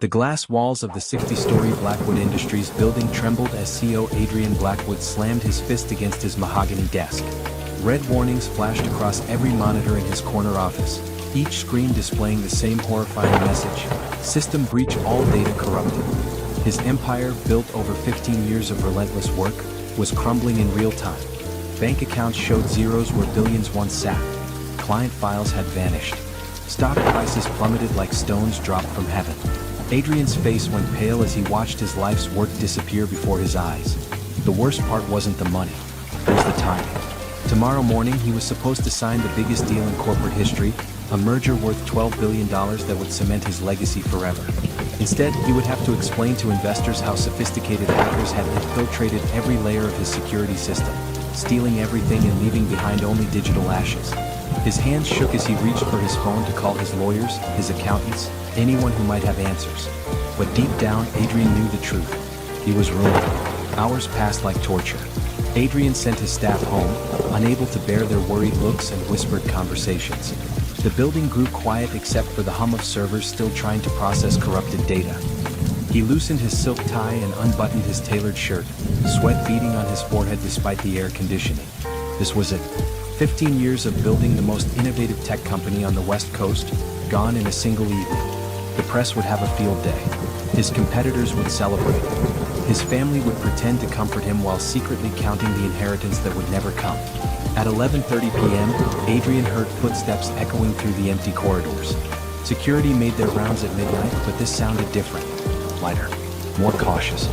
The glass walls of the 60-story Blackwood Industries building trembled as CEO Adrian Blackwood slammed his fist against his mahogany desk. Red warnings flashed across every monitor in his corner office, each screen displaying the same horrifying message: system breach, all data corrupted. His empire, built over 15 years of relentless work, was crumbling in real time. Bank accounts showed zeros where billions once sat. Client files had vanished. Stock prices plummeted like stones dropped from heaven. Adrian's face went pale as he watched his life's work disappear before his eyes. The worst part wasn't the money, it was the timing. Tomorrow morning he was supposed to sign the biggest deal in corporate history, a merger worth $12 billion that would cement his legacy forever. Instead, he would have to explain to investors how sophisticated hackers had infiltrated every layer of his security system, stealing everything and leaving behind only digital ashes. His hands shook as he reached for his phone to call his lawyers, his accountants, anyone who might have answers. But deep down, Adrian knew the truth. He was ruined. Hours passed like torture. Adrian sent his staff home, unable to bear their worried looks and whispered conversations. The building grew quiet except for the hum of servers still trying to process corrupted data. He loosened his silk tie and unbuttoned his tailored shirt, sweat beading on his forehead despite the air conditioning. This was it. 15 years of building the most innovative tech company on the West Coast, gone in a single evening. The press would have a field day. His competitors would celebrate. His family would pretend to comfort him while secretly counting the inheritance that would never come. At 11:30 p.m., Adrian heard footsteps echoing through the empty corridors. Security made their rounds at midnight, but this sounded different. Lighter. More cautious.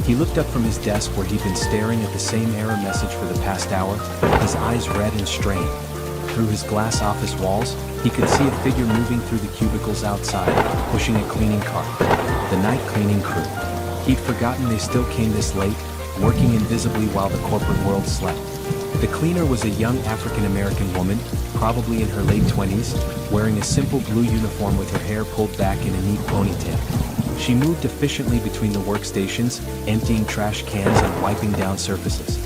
He looked up from his desk where he'd been staring at the same error message for the past hour, his eyes red and strained. Through his glass office walls, he could see a figure moving through the cubicles outside, pushing a cleaning cart. The night cleaning crew. He'd forgotten they still came this late, working invisibly while the corporate world slept. The cleaner was a young African-American woman, probably in her late 20s, wearing a simple blue uniform with her hair pulled back in a neat ponytail. She moved efficiently between the workstations, emptying trash cans and wiping down surfaces.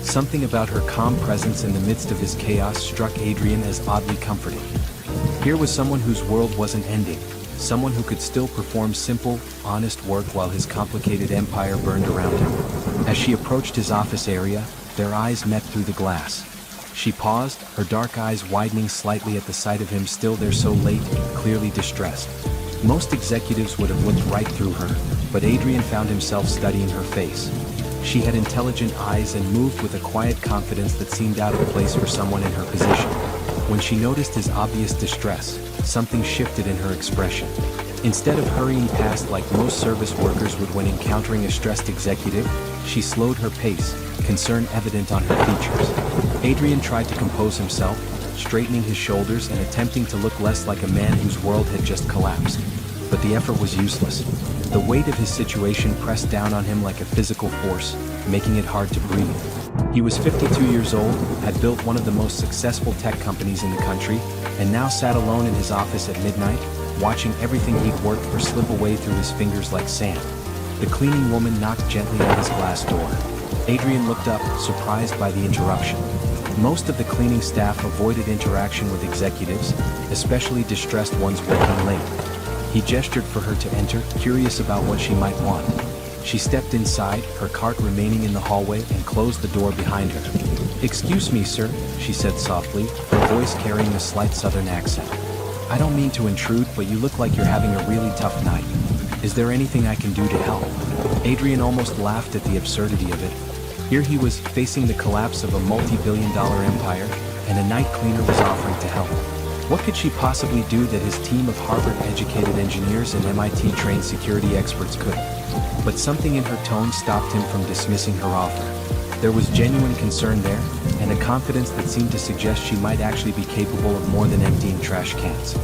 Something about her calm presence in the midst of his chaos struck Adrian as oddly comforting. Here was someone whose world wasn't ending, someone who could still perform simple, honest work while his complicated empire burned around him. As she approached his office area, their eyes met through the glass. She paused, her dark eyes widening slightly at the sight of him still there so late, clearly distressed. Most executives would have looked right through her, but Adrian found himself studying her face. She had intelligent eyes and moved with a quiet confidence that seemed out of place for someone in her position. When she noticed his obvious distress, something shifted in her expression. Instead of hurrying past like most service workers would when encountering a stressed executive, she slowed her pace, concern evident on her features. Adrian tried to compose himself, straightening his shoulders and attempting to look less like a man whose world had just collapsed. But the effort was useless. The weight of his situation pressed down on him like a physical force, making it hard to breathe. He was 52 years old, had built one of the most successful tech companies in the country, and now sat alone in his office at midnight, watching everything he'd worked for slip away through his fingers like sand. The cleaning woman knocked gently on his glass door. Adrian looked up, surprised by the interruption. Most of the cleaning staff avoided interaction with executives, especially distressed ones working late. He gestured for her to enter, curious about what she might want. She stepped inside, her cart remaining in the hallway, and closed the door behind her. "Excuse me, sir," she said softly, her voice carrying a slight southern accent. "I don't mean to intrude, but you look like you're having a really tough night. Is there anything I can do to help?" Adrian almost laughed at the absurdity of it. Here he was, facing the collapse of a multi-billion-dollar empire, and a night cleaner was offering to help. What could she possibly do that his team of Harvard-educated engineers and MIT-trained security experts couldn't? But something in her tone stopped him from dismissing her offer. There was genuine concern there, and a confidence that seemed to suggest she might actually be capable of more than emptying trash cans.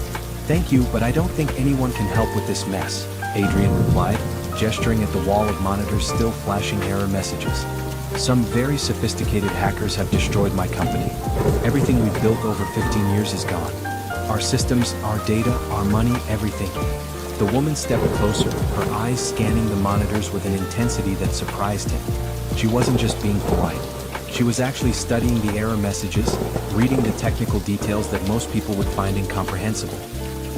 "Thank you, but I don't think anyone can help with this mess," Adrian replied, gesturing at the wall of monitors still flashing error messages. "Some very sophisticated hackers have destroyed my company. Everything we've built over 15 years is gone. Our systems, our data, our money, everything." The woman stepped closer, her eyes scanning the monitors with an intensity that surprised him. She wasn't just being polite. She was actually studying the error messages, reading the technical details that most people would find incomprehensible.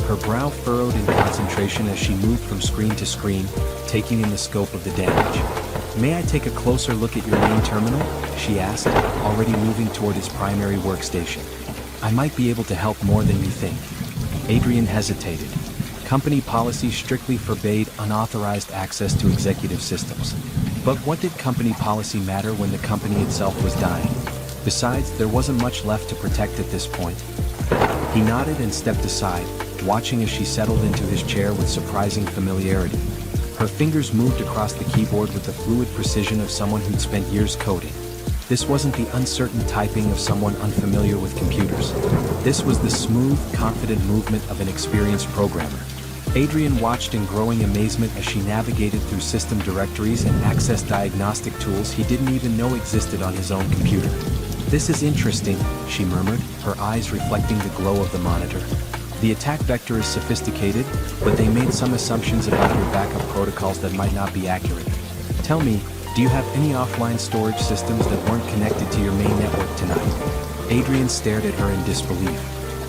Her brow furrowed in concentration as she moved from screen to screen, taking in the scope of the damage. "May I take a closer look at your main terminal?" she asked, already moving toward his primary workstation. "I might be able to help more than you think." Adrian hesitated. Company policy strictly forbade unauthorized access to executive systems. But what did company policy matter when the company itself was dying? Besides, there wasn't much left to protect at this point. He nodded and stepped aside, watching as she settled into his chair with surprising familiarity. Her fingers moved across the keyboard with the fluid precision of someone who'd spent years coding. This wasn't the uncertain typing of someone unfamiliar with computers. This was the smooth, confident movement of an experienced programmer. Adrian watched in growing amazement as she navigated through system directories and accessed diagnostic tools he didn't even know existed on his own computer. "This is interesting," she murmured, her eyes reflecting the glow of the monitor. "The attack vector is sophisticated, but they made some assumptions about your backup protocols that might not be accurate. Tell me, do you have any offline storage systems that weren't connected to your main network tonight?" Adrian stared at her in disbelief.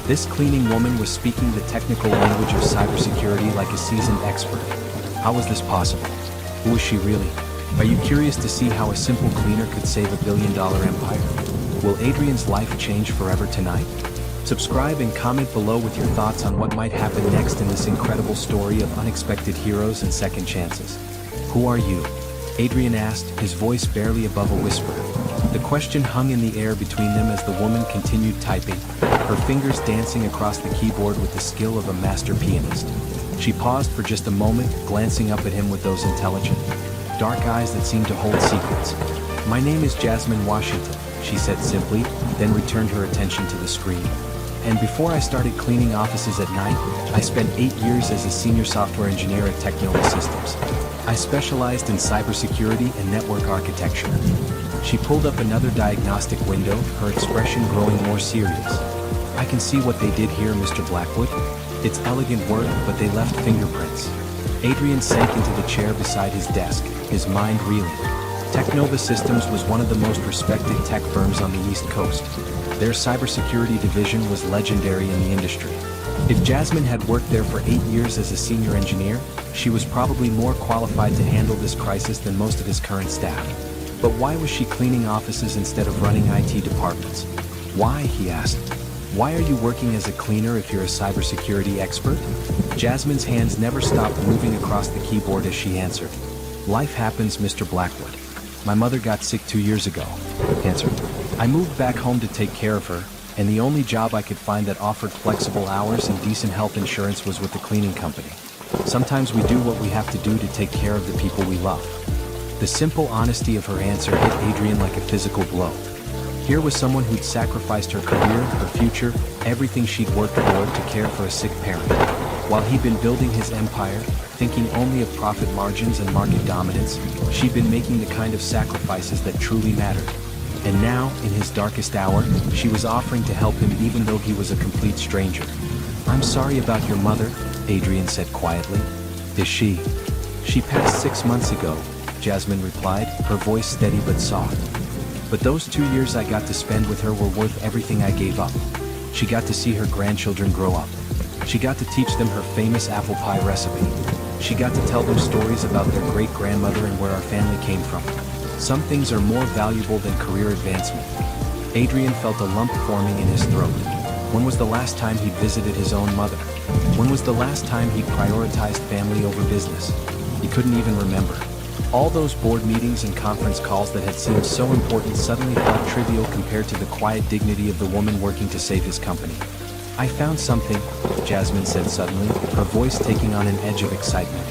This cleaning woman was speaking the technical language of cybersecurity like a seasoned expert. How was this possible? Who was she really? Are you curious to see how a simple cleaner could save a billion-dollar empire? Will Adrian's life change forever tonight? Subscribe and comment below with your thoughts on what might happen next in this incredible story of unexpected heroes and second chances. "Who are you?" Adrian asked, his voice barely above a whisper. The question hung in the air between them as the woman continued typing, her fingers dancing across the keyboard with the skill of a master pianist. She paused for just a moment, glancing up at him with those intelligent, dark eyes that seemed to hold secrets. "My name is Jasmine Washington," she said simply, then returned her attention to the screen. "And before I started cleaning offices at night, I spent 8 years as a senior software engineer at Technova Systems. I specialized in cybersecurity and network architecture." She pulled up another diagnostic window, her expression growing more serious. "I can see what they did here, Mr. Blackwood. It's elegant work, but they left fingerprints." Adrian sank into the chair beside his desk, his mind reeling. Technova Systems was one of the most respected tech firms on the East Coast. Their cybersecurity division was legendary in the industry. If Jasmine had worked there for 8 years as a senior engineer, she was probably more qualified to handle this crisis than most of his current staff. But why was she cleaning offices instead of running IT departments? "Why?" he asked. "Why are you working as a cleaner if you're a cybersecurity expert?" Jasmine's hands never stopped moving across the keyboard as she answered. "Life happens, Mr. Blackwood. My mother got sick 2 years ago. Cancer. I moved back home to take care of her, and the only job I could find that offered flexible hours and decent health insurance was with the cleaning company. Sometimes we do what we have to do to take care of the people we love." The simple honesty of her answer hit Adrian like a physical blow. Here was someone who'd sacrificed her career, her future, everything she'd worked for to care for a sick parent. While he'd been building his empire, thinking only of profit margins and market dominance, she'd been making the kind of sacrifices that truly mattered. And now, in his darkest hour, she was offering to help him even though he was a complete stranger. "I'm sorry about your mother," Adrian said quietly. "Is she?" "She passed 6 months ago," Jasmine replied, her voice steady but soft. "But those 2 years I got to spend with her were worth everything I gave up. She got to see her grandchildren grow up. She got to teach them her famous apple pie recipe. She got to tell them stories about their great-grandmother and where our family came from. Some things are more valuable than career advancement." Adrian felt a lump forming in his throat. When was the last time he'd visited his own mother? When was the last time he'd prioritized family over business? He couldn't even remember. All those board meetings and conference calls that had seemed so important suddenly felt trivial compared to the quiet dignity of the woman working to save his company. "I found something," Jasmine said suddenly, her voice taking on an edge of excitement.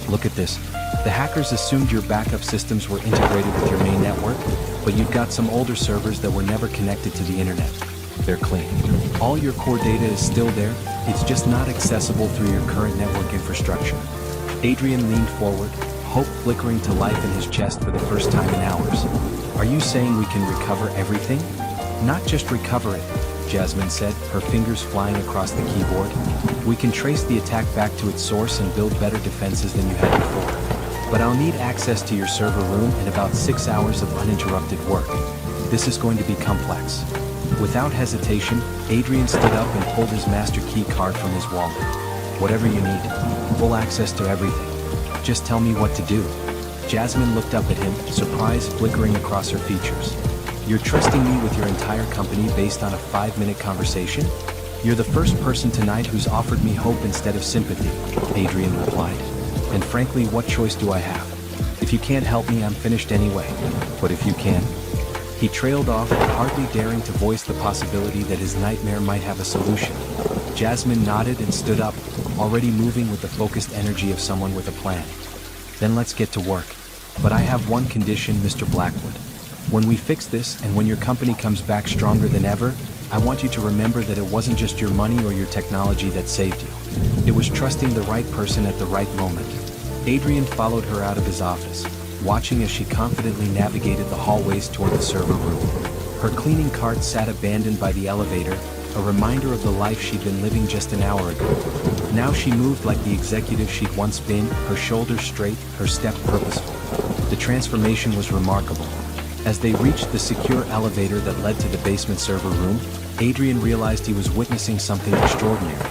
"Look at this. The hackers assumed your backup systems were integrated with your main network, but you've got some older servers that were never connected to the internet. They're clean. All your core data is still there, it's just not accessible through your current network infrastructure." Adrian leaned forward, hope flickering to life in his chest for the first time in hours. "Are you saying we can recover everything?" "Not just recover it," Jasmine said, her fingers flying across the keyboard. "We can trace the attack back to its source and build better defenses than you had before. But I'll need access to your server room and about 6 hours of uninterrupted work. This is going to be complex." Without hesitation, Adrian stood up and pulled his master key card from his wallet. Whatever you need. Full access to everything. Just tell me what to do. Jasmine looked up at him, surprise flickering across her features. You're trusting me with your entire company based on a 5-minute conversation? You're the first person tonight who's offered me hope instead of sympathy, Adrian replied. And frankly, what choice do I have? If you can't help me, I'm finished anyway. But if you can? He trailed off, hardly daring to voice the possibility that his nightmare might have a solution. Jasmine nodded and stood up, already moving with the focused energy of someone with a plan. Then let's get to work. But I have one condition, Mr. Blackwood. When we fix this and when your company comes back stronger than ever, I want you to remember that it wasn't just your money or your technology that saved you. It was trusting the right person at the right moment. Adrian followed her out of his office, watching as she confidently navigated the hallways toward the server room. Her cleaning cart sat abandoned by the elevator, a reminder of the life she'd been living just an hour ago. Now she moved like the executive she'd once been, her shoulders straight, her step purposeful. The transformation was remarkable. As they reached the secure elevator that led to the basement server room, Adrian realized he was witnessing something extraordinary.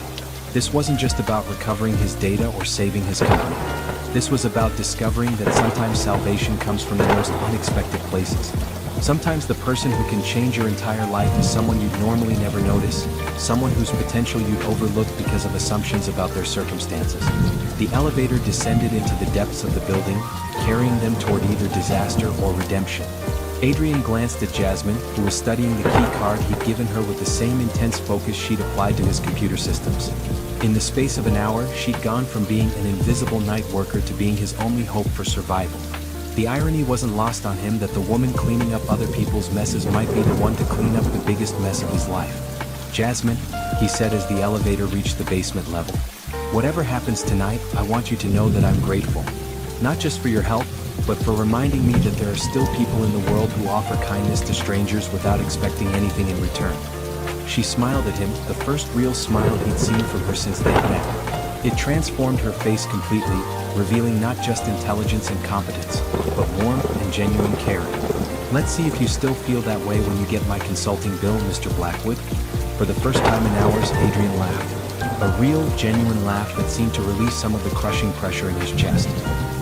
This wasn't just about recovering his data or saving his company. This was about discovering that sometimes salvation comes from the most unexpected places. Sometimes the person who can change your entire life is someone you'd normally never notice, someone whose potential you'd overlook because of assumptions about their circumstances. The elevator descended into the depths of the building, carrying them toward either disaster or redemption. Adrian glanced at Jasmine, who was studying the key card he'd given her with the same intense focus she'd applied to his computer systems. In the space of an hour, she'd gone from being an invisible night worker to being his only hope for survival. The irony wasn't lost on him that the woman cleaning up other people's messes might be the one to clean up the biggest mess of his life. Jasmine, he said as the elevator reached the basement level. Whatever happens tonight, I want you to know that I'm grateful. Not just for your help, but for reminding me that there are still people in the world who offer kindness to strangers without expecting anything in return. She smiled at him, the first real smile he'd seen from her since they'd met. It transformed her face completely, revealing not just intelligence and competence, but warmth and genuine caring. Let's see if you still feel that way when you get my consulting bill, Mr. Blackwood. For the first time in hours, Adrian laughed. A real, genuine laugh that seemed to release some of the crushing pressure in his chest.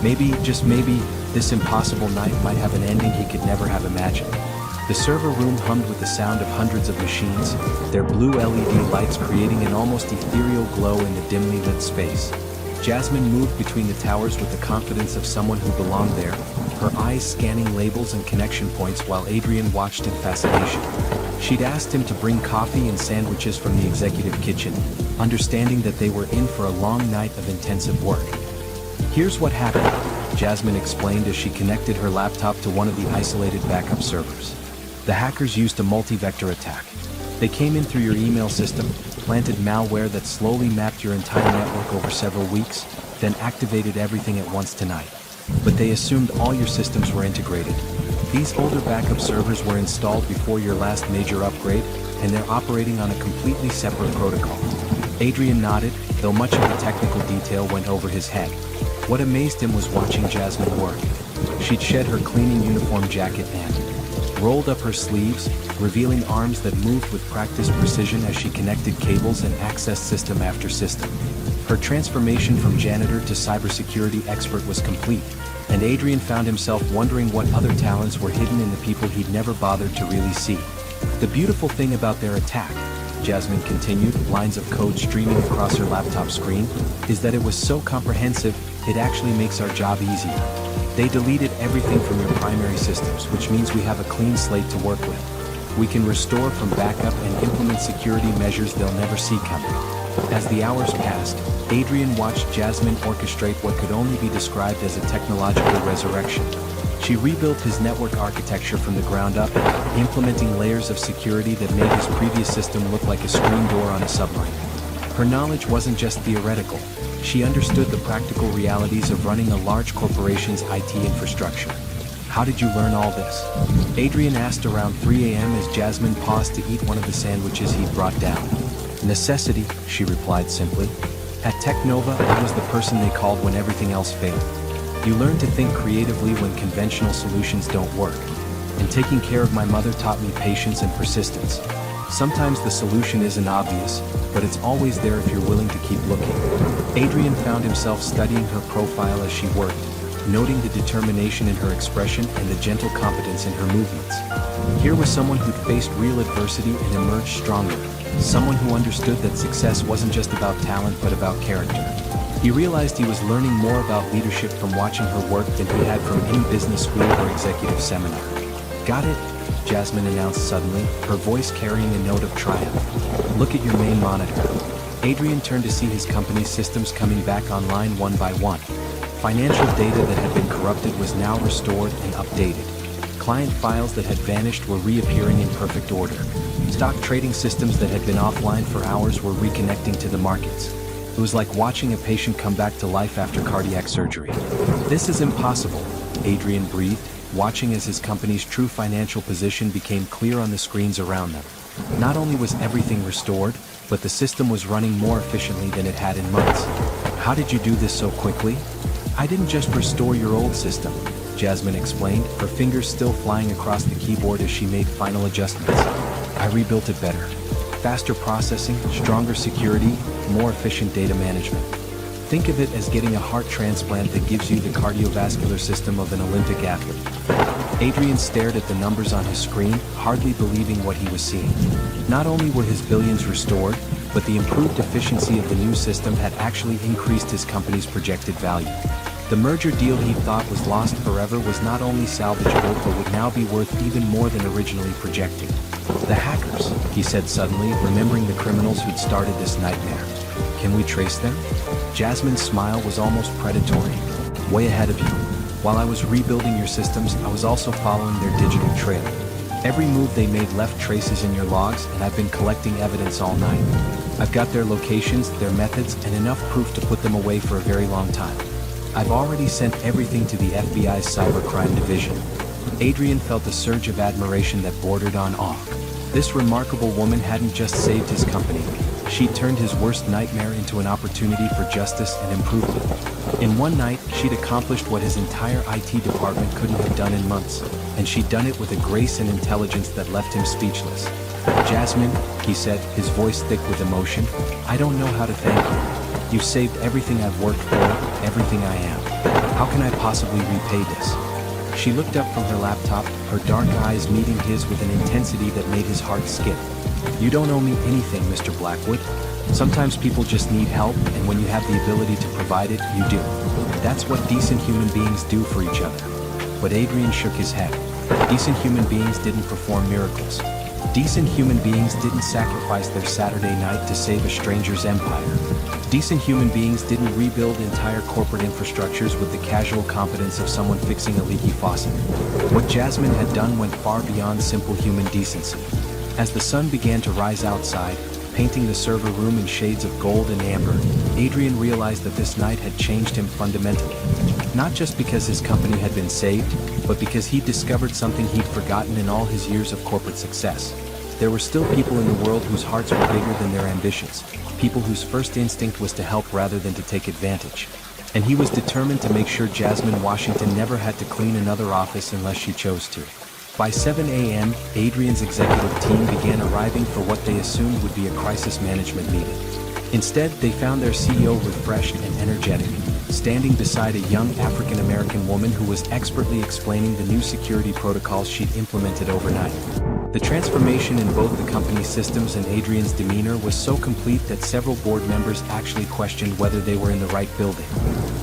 Maybe, just maybe, this impossible night might have an ending he could never have imagined. The server room hummed with the sound of hundreds of machines, their blue LED lights creating an almost ethereal glow in the dimly lit space. Jasmine moved between the towers with the confidence of someone who belonged there, her eyes scanning labels and connection points while Adrian watched in fascination. She'd asked him to bring coffee and sandwiches from the executive kitchen, understanding that they were in for a long night of intensive work. Here's what happened, Jasmine explained as she connected her laptop to one of the isolated backup servers. The hackers used a multi-vector attack. They came in through your email system, planted malware that slowly mapped your entire network over several weeks, then activated everything at once tonight. But they assumed all your systems were integrated. These older backup servers were installed before your last major upgrade, and they're operating on a completely separate protocol. Adrian nodded, though much of the technical detail went over his head. What amazed him was watching Jasmine work. She'd shed her cleaning uniform jacket and rolled up her sleeves, revealing arms that moved with practiced precision as she connected cables and accessed system after system. Her transformation from janitor to cybersecurity expert was complete, and Adrian found himself wondering what other talents were hidden in the people he'd never bothered to really see. The beautiful thing about their attack, Jasmine continued, lines of code streaming across her laptop screen, is that it was so comprehensive, it actually makes our job easier. They deleted everything from your primary systems, which means we have a clean slate to work with. We can restore from backup and implement security measures they'll never see coming. As the hours passed, Adrian watched Jasmine orchestrate what could only be described as a technological resurrection. She rebuilt his network architecture from the ground up, implementing layers of security that made his previous system look like a screen door on a submarine. Her knowledge wasn't just theoretical. She understood the practical realities of running a large corporation's IT infrastructure. How did you learn all this? Adrian asked around 3 a.m. as Jasmine paused to eat one of the sandwiches he'd brought down. Necessity, she replied simply. At Technova, I was the person they called when everything else failed. You learn to think creatively when conventional solutions don't work. And taking care of my mother taught me patience and persistence. Sometimes the solution isn't obvious, but it's always there if you're willing to keep looking. Adrian found himself studying her profile as she worked, noting the determination in her expression and the gentle competence in her movements. Here was someone who'd faced real adversity and emerged stronger, someone who understood that success wasn't just about talent but about character. He realized he was learning more about leadership from watching her work than he had from any business school or executive seminar. Got it? Jasmine announced suddenly, her voice carrying a note of triumph. Look at your main monitor. Adrian turned to see his company's systems coming back online one by one. Financial data that had been corrupted was now restored and updated. Client files that had vanished were reappearing in perfect order. Stock trading systems that had been offline for hours were reconnecting to the markets. It was like watching a patient come back to life after cardiac surgery. This is impossible, Adrian breathed, watching as his company's true financial position became clear on the screens around them. Not only was everything restored, but the system was running more efficiently than it had in months. How did you do this so quickly? I didn't just restore your old system, Jasmine explained, her fingers still flying across the keyboard as she made final adjustments. I rebuilt it better. Faster processing, stronger security, more efficient data management. Think of it as getting a heart transplant that gives you the cardiovascular system of an Olympic athlete. Adrian stared at the numbers on his screen, hardly believing what he was seeing. Not only were his billions restored, but the improved efficiency of the new system had actually increased his company's projected value. The merger deal he thought was lost forever was not only salvageable but would now be worth even more than originally projected. The hackers, he said suddenly, remembering the criminals who'd started this nightmare. Can we trace them? Jasmine's smile was almost predatory. Way ahead of you. While I was rebuilding your systems, I was also following their digital trail. Every move they made left traces in your logs, and I've been collecting evidence all night. I've got their locations, their methods, and enough proof to put them away for a very long time. I've already sent everything to the FBI's cybercrime division. Adrian felt a surge of admiration that bordered on awe. This remarkable woman hadn't just saved his company. She'd turned his worst nightmare into an opportunity for justice and improvement. In one night, she'd accomplished what his entire IT department couldn't have done in months, and she'd done it with a grace and intelligence that left him speechless. Jasmine, he said, his voice thick with emotion, I don't know how to thank you. You've saved everything I've worked for, everything I am. How can I possibly repay this? She looked up from her laptop, her dark eyes meeting his with an intensity that made his heart skip. You don't owe me anything, Mr. Blackwood. Sometimes people just need help, and when you have the ability to provide it, you do. That's what decent human beings do for each other. But Adrian shook his head. Decent human beings didn't perform miracles. Decent human beings didn't sacrifice their Saturday night to save a stranger's empire. Decent human beings didn't rebuild entire corporate infrastructures with the casual competence of someone fixing a leaky faucet. What Jasmine had done went far beyond simple human decency. As the sun began to rise outside, painting the server room in shades of gold and amber, Adrian realized that this night had changed him fundamentally. Not just because his company had been saved, but because he'd discovered something he'd forgotten in all his years of corporate success. There were still people in the world whose hearts were bigger than their ambitions, people whose first instinct was to help rather than to take advantage. And he was determined to make sure Jasmine Washington never had to clean another office unless she chose to. By 7 a.m., Adrian's executive team began arriving for what they assumed would be a crisis management meeting. Instead, they found their CEO refreshed and energetic, standing beside a young African-American woman who was expertly explaining the new security protocols she'd implemented overnight. The transformation in both the company's systems and Adrian's demeanor was so complete that several board members actually questioned whether they were in the right building.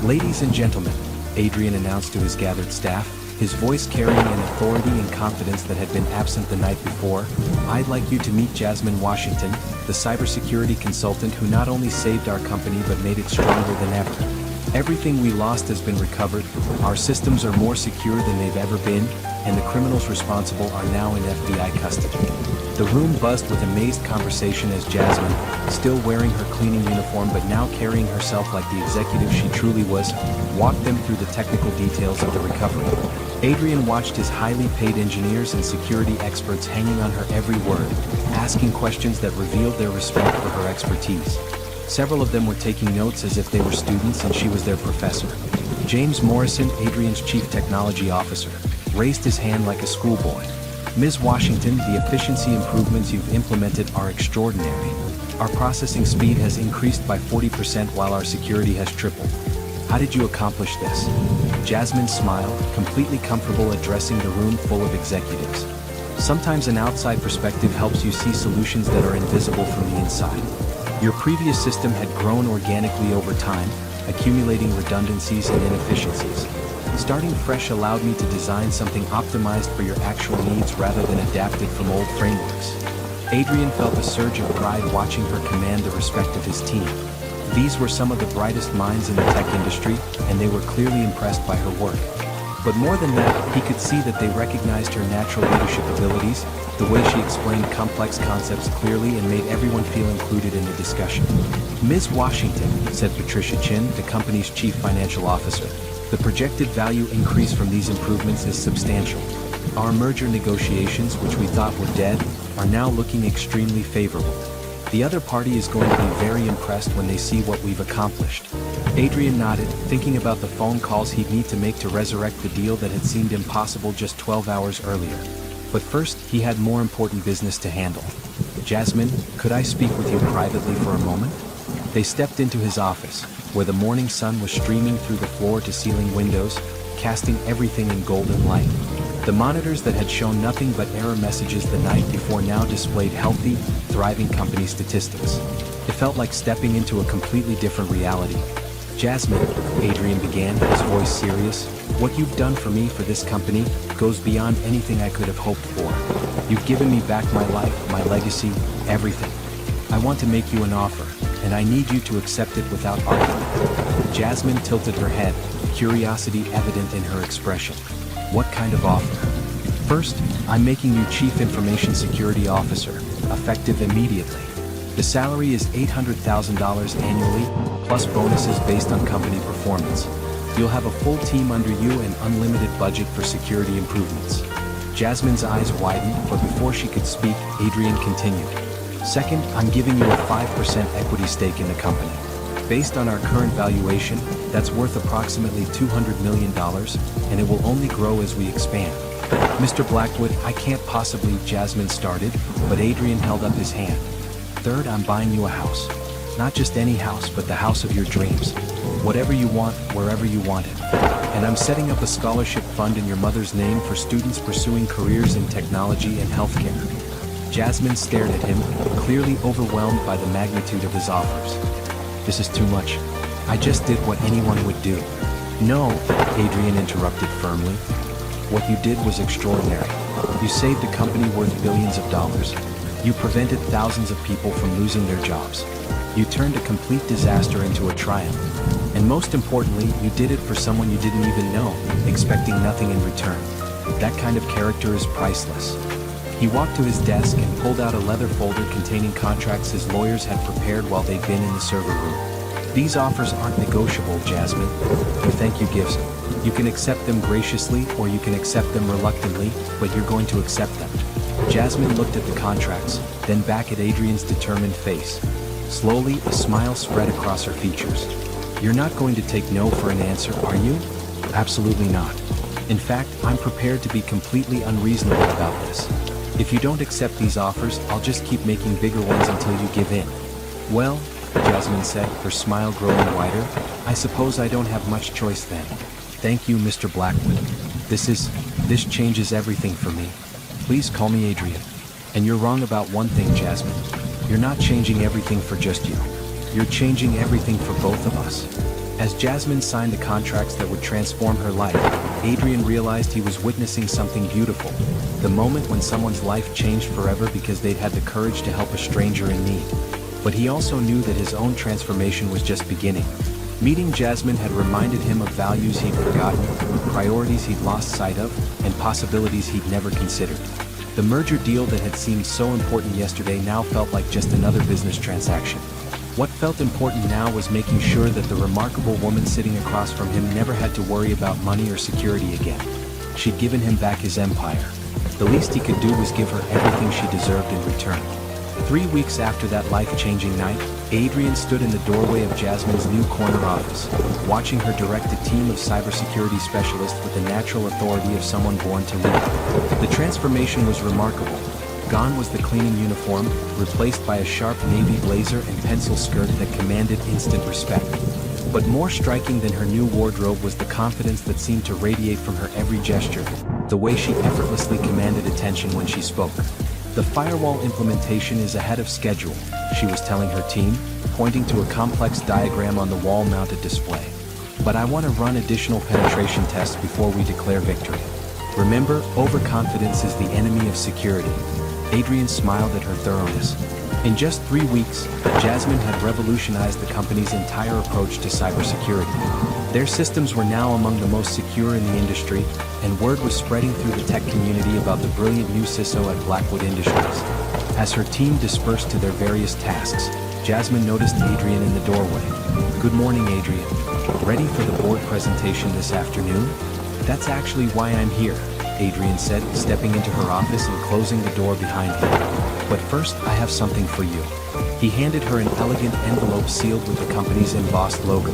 Ladies and gentlemen, Adrian announced to his gathered staff, his voice carrying an authority and confidence that had been absent the night before, I'd like you to meet Jasmine Washington, the cybersecurity consultant who not only saved our company but made it stronger than ever. Everything we lost has been recovered, our systems are more secure than they've ever been, and the criminals responsible are now in FBI custody. The room buzzed with amazed conversation as Jasmine, still wearing her cleaning uniform but now carrying herself like the executive she truly was, walked them through the technical details of the recovery. Adrian watched his highly paid engineers and security experts hanging on her every word, asking questions that revealed their respect for her expertise. Several of them were taking notes as if they were students and she was their professor. James Morrison, Adrian's chief technology officer, raised his hand like a schoolboy. Ms. Washington, the efficiency improvements you've implemented are extraordinary. Our processing speed has increased by 40% while our security has tripled. How did you accomplish this? Jasmine smiled, completely comfortable addressing the room full of executives. Sometimes an outside perspective helps you see solutions that are invisible from the inside. Your previous system had grown organically over time, accumulating redundancies and inefficiencies. Starting fresh allowed me to design something optimized for your actual needs rather than adapted from old frameworks. Adrian felt a surge of pride watching her command the respect of his team. These were some of the brightest minds in the tech industry, and they were clearly impressed by her work. But more than that, he could see that they recognized her natural leadership abilities, the way she explained complex concepts clearly and made everyone feel included in the discussion. Ms. Washington, said Patricia Chin, the company's chief financial officer, the projected value increase from these improvements is substantial. Our merger negotiations, which we thought were dead, are now looking extremely favorable. The other party is going to be very impressed when they see what we've accomplished. Adrian nodded, thinking about the phone calls he'd need to make to resurrect the deal that had seemed impossible just 12 hours earlier. But first, he had more important business to handle. Jasmine, could I speak with you privately for a moment? They stepped into his office, where the morning sun was streaming through the floor-to-ceiling windows, casting everything in golden light. The monitors that had shown nothing but error messages the night before now displayed healthy, thriving company statistics. It felt like stepping into a completely different reality. Jasmine, Adrian began, his voice serious, what you've done for me for this company goes beyond anything I could have hoped for. You've given me back my life, my legacy, everything. I want to make you an offer, and I need you to accept it without argument. Jasmine tilted her head, curiosity evident in her expression. What kind of offer? First, I'm making you Chief Information Security Officer, effective immediately. The salary is $800,000 annually, plus bonuses based on company performance. You'll have a full team under you and unlimited budget for security improvements. Jasmine's eyes widened, but before she could speak, Adrian continued. Second, I'm giving you a 5% equity stake in the company. Based on our current valuation, that's worth approximately $200 million, and it will only grow as we expand. Mr. Blackwood, I can't possibly, Jasmine started, but Adrian held up his hand. Third, I'm buying you a house. Not just any house, but the house of your dreams. Whatever you want, wherever you want it. And I'm setting up a scholarship fund in your mother's name for students pursuing careers in technology and healthcare. Jasmine stared at him, clearly overwhelmed by the magnitude of his offers. This is too much. I just did what anyone would do. No, Adrian interrupted firmly. What you did was extraordinary. You saved a company worth billions of dollars. You prevented thousands of people from losing their jobs. You turned a complete disaster into a triumph. And most importantly, you did it for someone you didn't even know, expecting nothing in return. That kind of character is priceless. He walked to his desk and pulled out a leather folder containing contracts his lawyers had prepared while they'd been in the server room. These offers aren't negotiable, Jasmine. They're thank you gifts. You can accept them graciously or you can accept them reluctantly, but you're going to accept them. Jasmine looked at the contracts, then back at Adrian's determined face. Slowly, a smile spread across her features. You're not going to take no for an answer, are you? Absolutely not. In fact, I'm prepared to be completely unreasonable about this. If you don't accept these offers, I'll just keep making bigger ones until you give in. Well, Jasmine said, her smile growing wider, I suppose I don't have much choice then. Thank you, Mr. Blackwood. This changes everything for me. Please call me Adrian. And you're wrong about one thing, Jasmine. You're not changing everything for just you. You're changing everything for both of us. As Jasmine signed the contracts that would transform her life, Adrian realized he was witnessing something beautiful. The moment when someone's life changed forever because they'd had the courage to help a stranger in need. But he also knew that his own transformation was just beginning. Meeting Jasmine had reminded him of values he'd forgotten, priorities he'd lost sight of, and possibilities he'd never considered. The merger deal that had seemed so important yesterday now felt like just another business transaction. What felt important now was making sure that the remarkable woman sitting across from him never had to worry about money or security again. She'd given him back his empire. The least he could do was give her everything she deserved in return. 3 weeks after that life-changing night, Adrian stood in the doorway of Jasmine's new corner office, watching her direct a team of cybersecurity specialists with the natural authority of someone born to lead. The transformation was remarkable. Gone was the cleaning uniform, replaced by a sharp navy blazer and pencil skirt that commanded instant respect. But more striking than her new wardrobe was the confidence that seemed to radiate from her every gesture, the way she effortlessly commanded attention when she spoke. The firewall implementation is ahead of schedule, she was telling her team, pointing to a complex diagram on the wall-mounted display. But I want to run additional penetration tests before we declare victory. Remember, overconfidence is the enemy of security. Adrian smiled at her thoroughness. In just 3 weeks, Jasmine had revolutionized the company's entire approach to cybersecurity. Their systems were now among the most secure in the industry, and word was spreading through the tech community about the brilliant new CISO at Blackwood Industries. As her team dispersed to their various tasks, Jasmine noticed Adrian in the doorway. "Good morning, Adrian. Ready for the board presentation this afternoon?" "That's actually why I'm here," Adrian said, stepping into her office and closing the door behind him. "But first, I have something for you." He handed her an elegant envelope sealed with the company's embossed logo.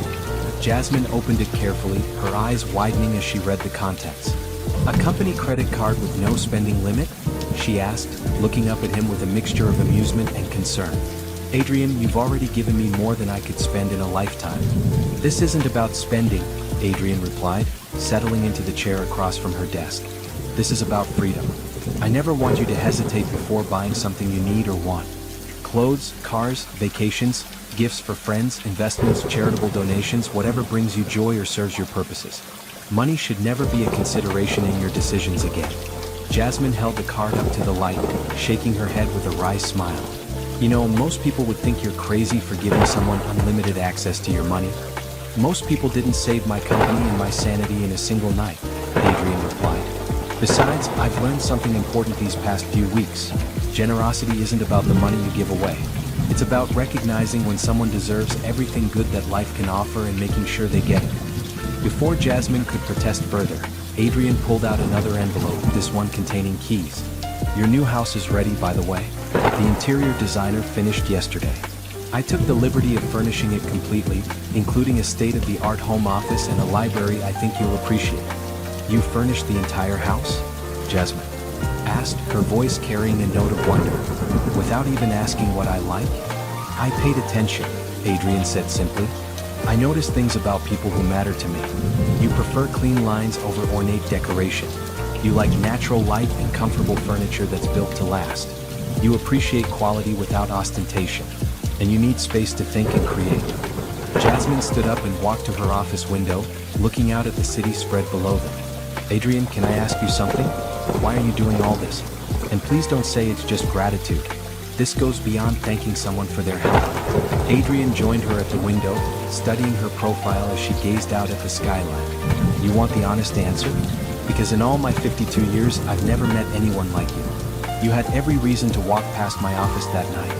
Jasmine opened it carefully, her eyes widening as she read the contents. "A company credit card with no spending limit?" she asked, looking up at him with a mixture of amusement and concern. "Adrian, you've already given me more than I could spend in a lifetime." "This isn't about spending," Adrian replied, settling into the chair across from her desk. "This is about freedom. I never want you to hesitate before buying something you need or want. Clothes, cars, vacations, gifts for friends, investments, charitable donations, whatever brings you joy or serves your purposes. Money should never be a consideration in your decisions again." Jasmine held the card up to the light, shaking her head with a wry smile. "You know, most people would think you're crazy for giving someone unlimited access to your money." "Most people didn't save my company and my sanity in a single night," Adrian replied. "Besides, I've learned something important these past few weeks. Generosity isn't about the money you give away. It's about recognizing when someone deserves everything good that life can offer and making sure they get it." Before Jasmine could protest further, Adrian pulled out another envelope, this one containing keys. "Your new house is ready, by the way. The interior designer finished yesterday. I took the liberty of furnishing it completely, including a state-of-the-art home office and a library I think you'll appreciate." "You furnished the entire house?" Jasmine asked, her voice carrying a note of wonder. "Without even asking what I like?" "I paid attention," Adrian said simply. "I noticed things about people who matter to me. You prefer clean lines over ornate decoration. You like natural light and comfortable furniture that's built to last. You appreciate quality without ostentation. And you need space to think and create." Jasmine stood up and walked to her office window, looking out at the city spread below them. "Adrian, can I ask you something? Why are you doing all this? And please don't say it's just gratitude. This goes beyond thanking someone for their help." Adrian joined her at the window, studying her profile as she gazed out at the skyline. "You want the honest answer? Because in all my 52 years, I've never met anyone like you. You had every reason to walk past my office that night.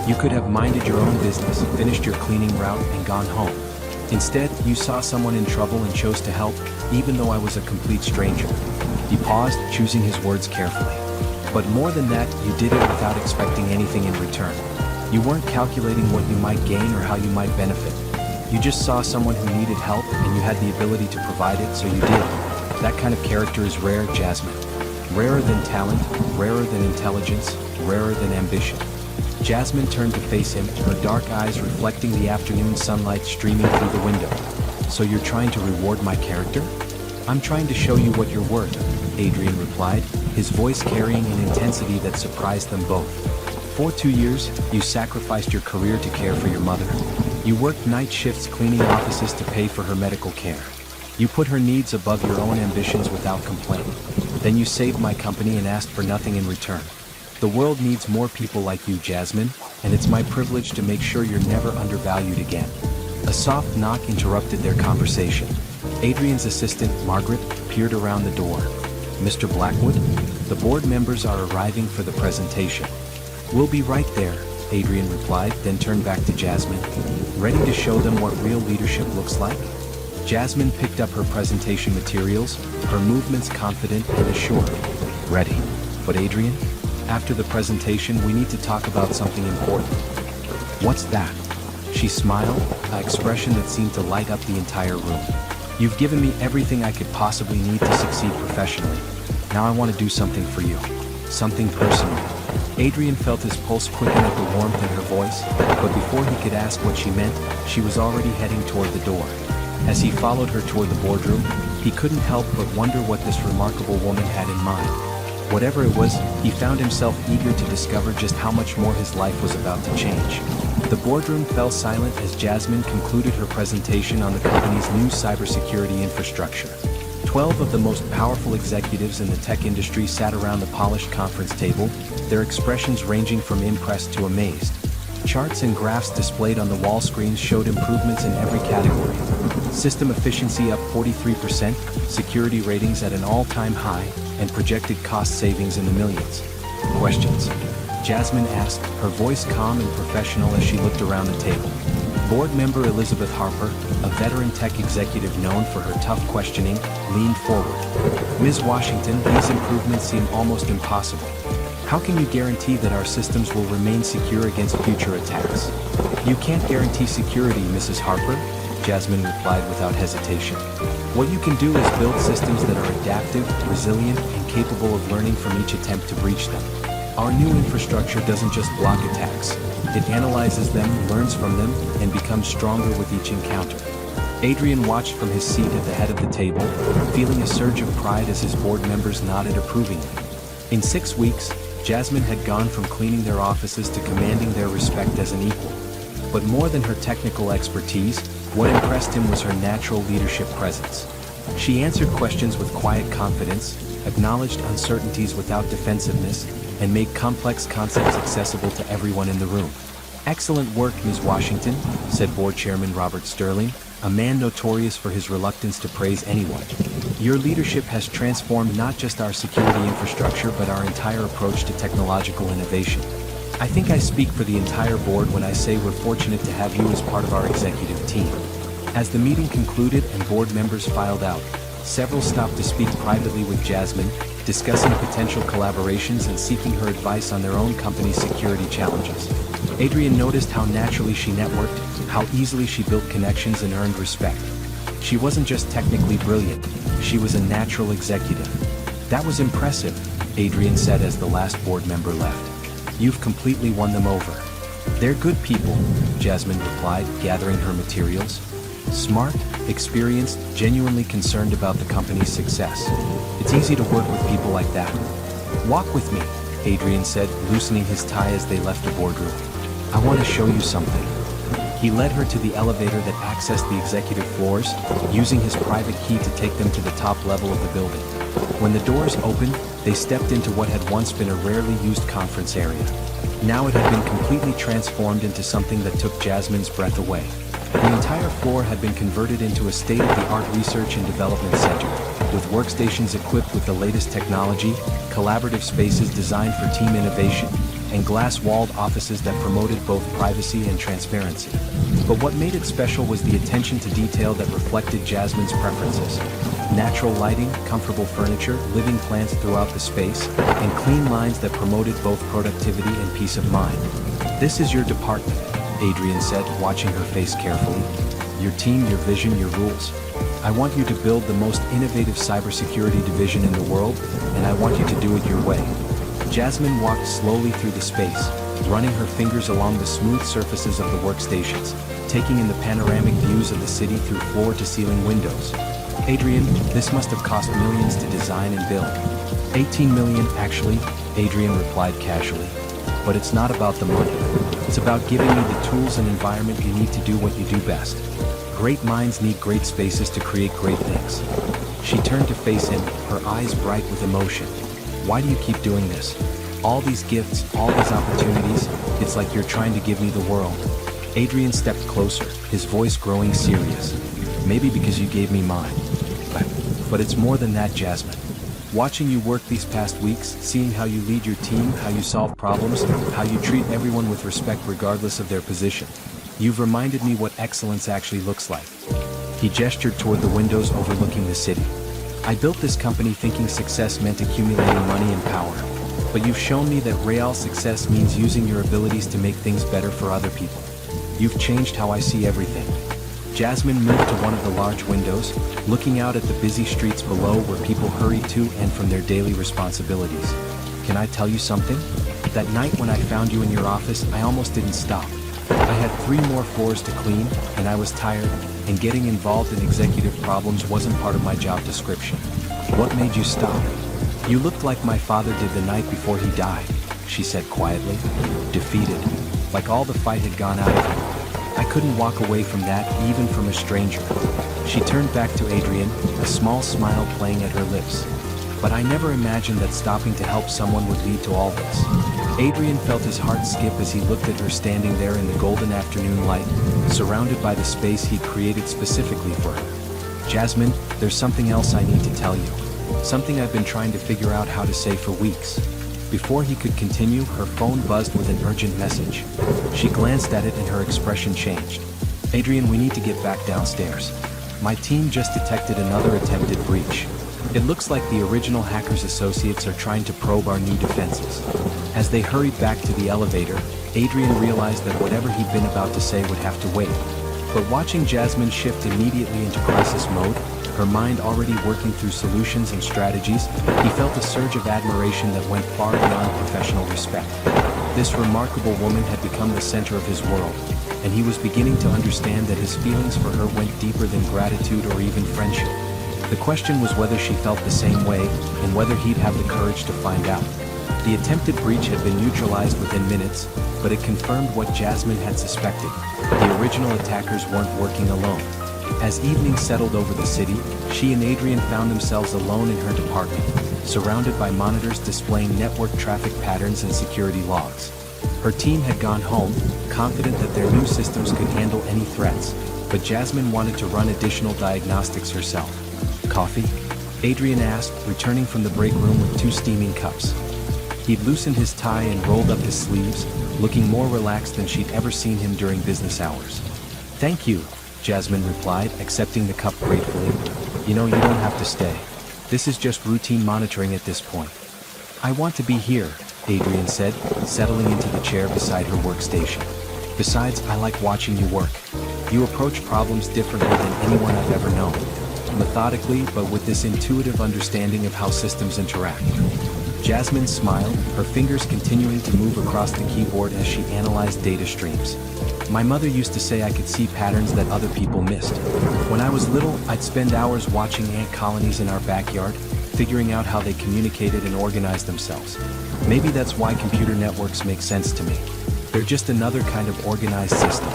You could have minded your own business, finished your cleaning route, and gone home. Instead, you saw someone in trouble and chose to help, even though I was a complete stranger." He paused, choosing his words carefully. "But more than that, you did it without expecting anything in return. You weren't calculating what you might gain or how you might benefit. You just saw someone who needed help and you had the ability to provide it, so you did. That kind of character is rare, Jasmine. Rarer than talent, rarer than intelligence, rarer than ambition." Jasmine turned to face him, her dark eyes reflecting the afternoon sunlight streaming through the window. "So you're trying to reward my character?" "I'm trying to show you what you're worth," Adrian replied, his voice carrying an intensity that surprised them both. "For 2 years, you sacrificed your career to care for your mother. You worked night shifts cleaning offices to pay for her medical care. You put her needs above your own ambitions without complaint. Then you saved my company and asked for nothing in return. The world needs more people like you, Jasmine, and it's my privilege to make sure you're never undervalued again." A soft knock interrupted their conversation. Adrian's assistant, Margaret, peered around the door. "Mr. Blackwood, the board members are arriving for the presentation." "We'll be right there," Adrian replied, then turned back to Jasmine. "Ready to show them what real leadership looks like?" Jasmine picked up her presentation materials, her movements confident and assured. "Ready. But Adrian, After the presentation, we need to talk about something important. What's that? She smiled, an expression that seemed to light up the entire room. You've given me everything I could possibly need to succeed professionally. Now I want to do something for you. Something personal. Adrian felt his pulse quicken at the warmth in her voice, but before he could ask what she meant, she was already heading toward the door. As he followed her toward the boardroom, he couldn't help but wonder what this remarkable woman had in mind. Whatever it was, he found himself eager to discover just how much more his life was about to change. The boardroom fell silent as Jasmine concluded her presentation on the company's new cybersecurity infrastructure. 12 of the most powerful executives in the tech industry sat around the polished conference table, their expressions ranging from impressed to amazed. Charts and graphs displayed on the wall screens showed improvements in every category. System efficiency up 43%, security ratings at an all-time high, and projected cost savings in the millions. Questions? Jasmine asked, her voice calm and professional as she looked around the table. Board member Elizabeth Harper, a veteran tech executive known for her tough questioning, leaned forward. Ms. Washington, these improvements seem almost impossible. How can you guarantee that our systems will remain secure against future attacks? You can't guarantee security, Mrs. Harper, Jasmine replied without hesitation. What you can do is build systems that are adaptive, resilient, and capable of learning from each attempt to breach them. Our new infrastructure doesn't just block attacks. It analyzes them, learns from them, and becomes stronger with each encounter. Adrian watched from his seat at the head of the table, feeling a surge of pride as his board members nodded approvingly. In 6 weeks, Jasmine had gone from cleaning their offices to commanding their respect as an equal. But more than her technical expertise, what impressed him was her natural leadership presence. She answered questions with quiet confidence, acknowledged uncertainties without defensiveness, and made complex concepts accessible to everyone in the room. Excellent work, Ms. Washington, said Board Chairman Robert Sterling, a man notorious for his reluctance to praise anyone. Your leadership has transformed not just our security infrastructure but our entire approach to technological innovation. I think I speak for the entire board when I say we're fortunate to have you as part of our executive team. As the meeting concluded and board members filed out, several stopped to speak privately with Jasmine, discussing potential collaborations and seeking her advice on their own company's security challenges. Adrian noticed how naturally she networked, how easily she built connections and earned respect. She wasn't just technically brilliant, she was a natural executive. That was impressive, Adrian said as the last board member left. You've completely won them over. They're good people, Jasmine replied, gathering her materials. Smart, experienced, genuinely concerned about the company's success. It's easy to work with people like that. Walk with me, Adrian said, loosening his tie as they left the boardroom. I want to show you something. He led her to the elevator that accessed the executive floors, using his private key to take them to the top level of the building. When the doors opened, they stepped into what had once been a rarely used conference area. Now it had been completely transformed into something that took Jasmine's breath away. The entire floor had been converted into a state-of-the-art research and development center, with workstations equipped with the latest technology, collaborative spaces designed for team innovation, and glass-walled offices that promoted both privacy and transparency. But what made it special was the attention to detail that reflected Jasmine's preferences. Natural lighting, comfortable furniture, living plants throughout the space, and clean lines that promoted both productivity and peace of mind. This is your department, Adrian said, watching her face carefully. Your team, your vision, your rules. I want you to build the most innovative cybersecurity division in the world, and I want you to do it your way. Jasmine walked slowly through the space, running her fingers along the smooth surfaces of the workstations, taking in the panoramic views of the city through floor-to-ceiling windows. Adrian, this must have cost millions to design and build. 18 million, actually, Adrian replied casually. But it's not about the money. It's about giving you the tools and environment you need to do what you do best. Great minds need great spaces to create great things. She turned to face him, her eyes bright with emotion. Why do you keep doing this? All these gifts, all these opportunities, it's like you're trying to give me the world. Adrian stepped closer, his voice growing serious. Maybe because you gave me mine. But it's more than that, Jasmine. Watching you work these past weeks, seeing how you lead your team, how you solve problems, how you treat everyone with respect regardless of their position. You've reminded me what excellence actually looks like. He gestured toward the windows overlooking the city. I built this company thinking success meant accumulating money and power. But you've shown me that real success means using your abilities to make things better for other people. You've changed how I see everything. Jasmine moved to one of the large windows, looking out at the busy streets below where people hurry to and from their daily responsibilities. Can I tell you something? That night when I found you in your office, I almost didn't stop. I had 3 more floors to clean, and I was tired, and getting involved in executive problems wasn't part of my job description. What made you stop? You looked like my father did the night before he died, she said quietly. Defeated, like all the fight had gone out of him. I couldn't walk away from that, even from a stranger. She turned back to Adrian, a small smile playing at her lips. But I never imagined that stopping to help someone would lead to all this. Adrian felt his heart skip as he looked at her standing there in the golden afternoon light, surrounded by the space he'd created specifically for her. Jasmine, there's something else I need to tell you. Something I've been trying to figure out how to say for weeks. Before he could continue, her phone buzzed with an urgent message. She glanced at it and her expression changed. Adrian, we need to get back downstairs. My team just detected another attempted breach. It looks like the original hacker's associates are trying to probe our new defenses. As they hurried back to the elevator, Adrian realized that whatever he'd been about to say would have to wait. But watching Jasmine shift immediately into crisis mode, her mind already working through solutions and strategies, he felt a surge of admiration that went far beyond professional respect. This remarkable woman had become the center of his world, and he was beginning to understand that his feelings for her went deeper than gratitude or even friendship. The question was whether she felt the same way, and whether he'd have the courage to find out. The attempted breach had been neutralized within minutes, but it confirmed what Jasmine had suspected. The original attackers weren't working alone. As evening settled over the city, she and Adrian found themselves alone in her department, surrounded by monitors displaying network traffic patterns and security logs. Her team had gone home, confident that their new systems could handle any threats, but Jasmine wanted to run additional diagnostics herself. Coffee? Adrian asked, returning from the break room with 2 steaming cups. He'd loosened his tie and rolled up his sleeves, looking more relaxed than she'd ever seen him during business hours. Thank you, Jasmine replied, accepting the cup gratefully. You know, you don't have to stay. This is just routine monitoring at this point. I want to be here, Adrian said, settling into the chair beside her workstation. Besides, I like watching you work. You approach problems differently than anyone I've ever known. Methodically, but with this intuitive understanding of how systems interact. Jasmine smiled, her fingers continuing to move across the keyboard as she analyzed data streams. My mother used to say I could see patterns that other people missed. When I was little, I'd spend hours watching ant colonies in our backyard, figuring out how they communicated and organized themselves. Maybe that's why computer networks make sense to me. They're just another kind of organized system.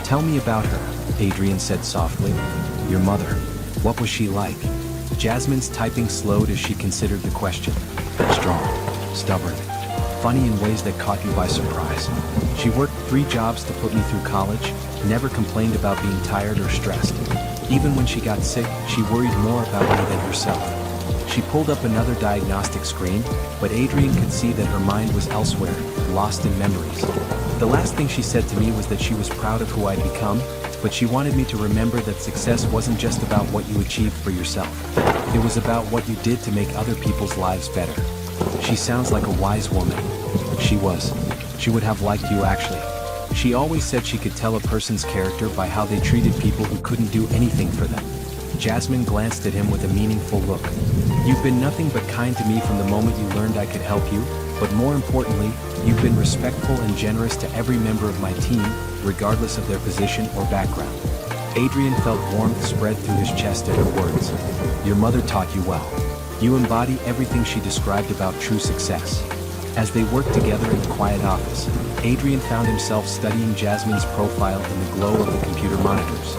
Tell me about her, Adrian said softly. Your mother. What was she like? Jasmine's typing slowed as she considered the question. Strong, stubborn, funny in ways that caught you by surprise. She worked 3 jobs to put me through college, never complained about being tired or stressed. Even when she got sick, she worried more about me than herself. She pulled up another diagnostic screen, but Adrian could see that her mind was elsewhere, lost in memories. The last thing she said to me was that she was proud of who I'd become, but she wanted me to remember that success wasn't just about what you achieved for yourself. It was about what you did to make other people's lives better. She sounds like a wise woman. She was. She would have liked you actually. She always said she could tell a person's character by how they treated people who couldn't do anything for them. Jasmine glanced at him with a meaningful look. You've been nothing but kind to me from the moment you learned I could help you, but more importantly, you've been respectful and generous to every member of my team, regardless of their position or background. Adrian felt warmth spread through his chest at her words. Your mother taught you well. You embody everything she described about true success. As they worked together in the quiet office, Adrian found himself studying Jasmine's profile in the glow of the computer monitors.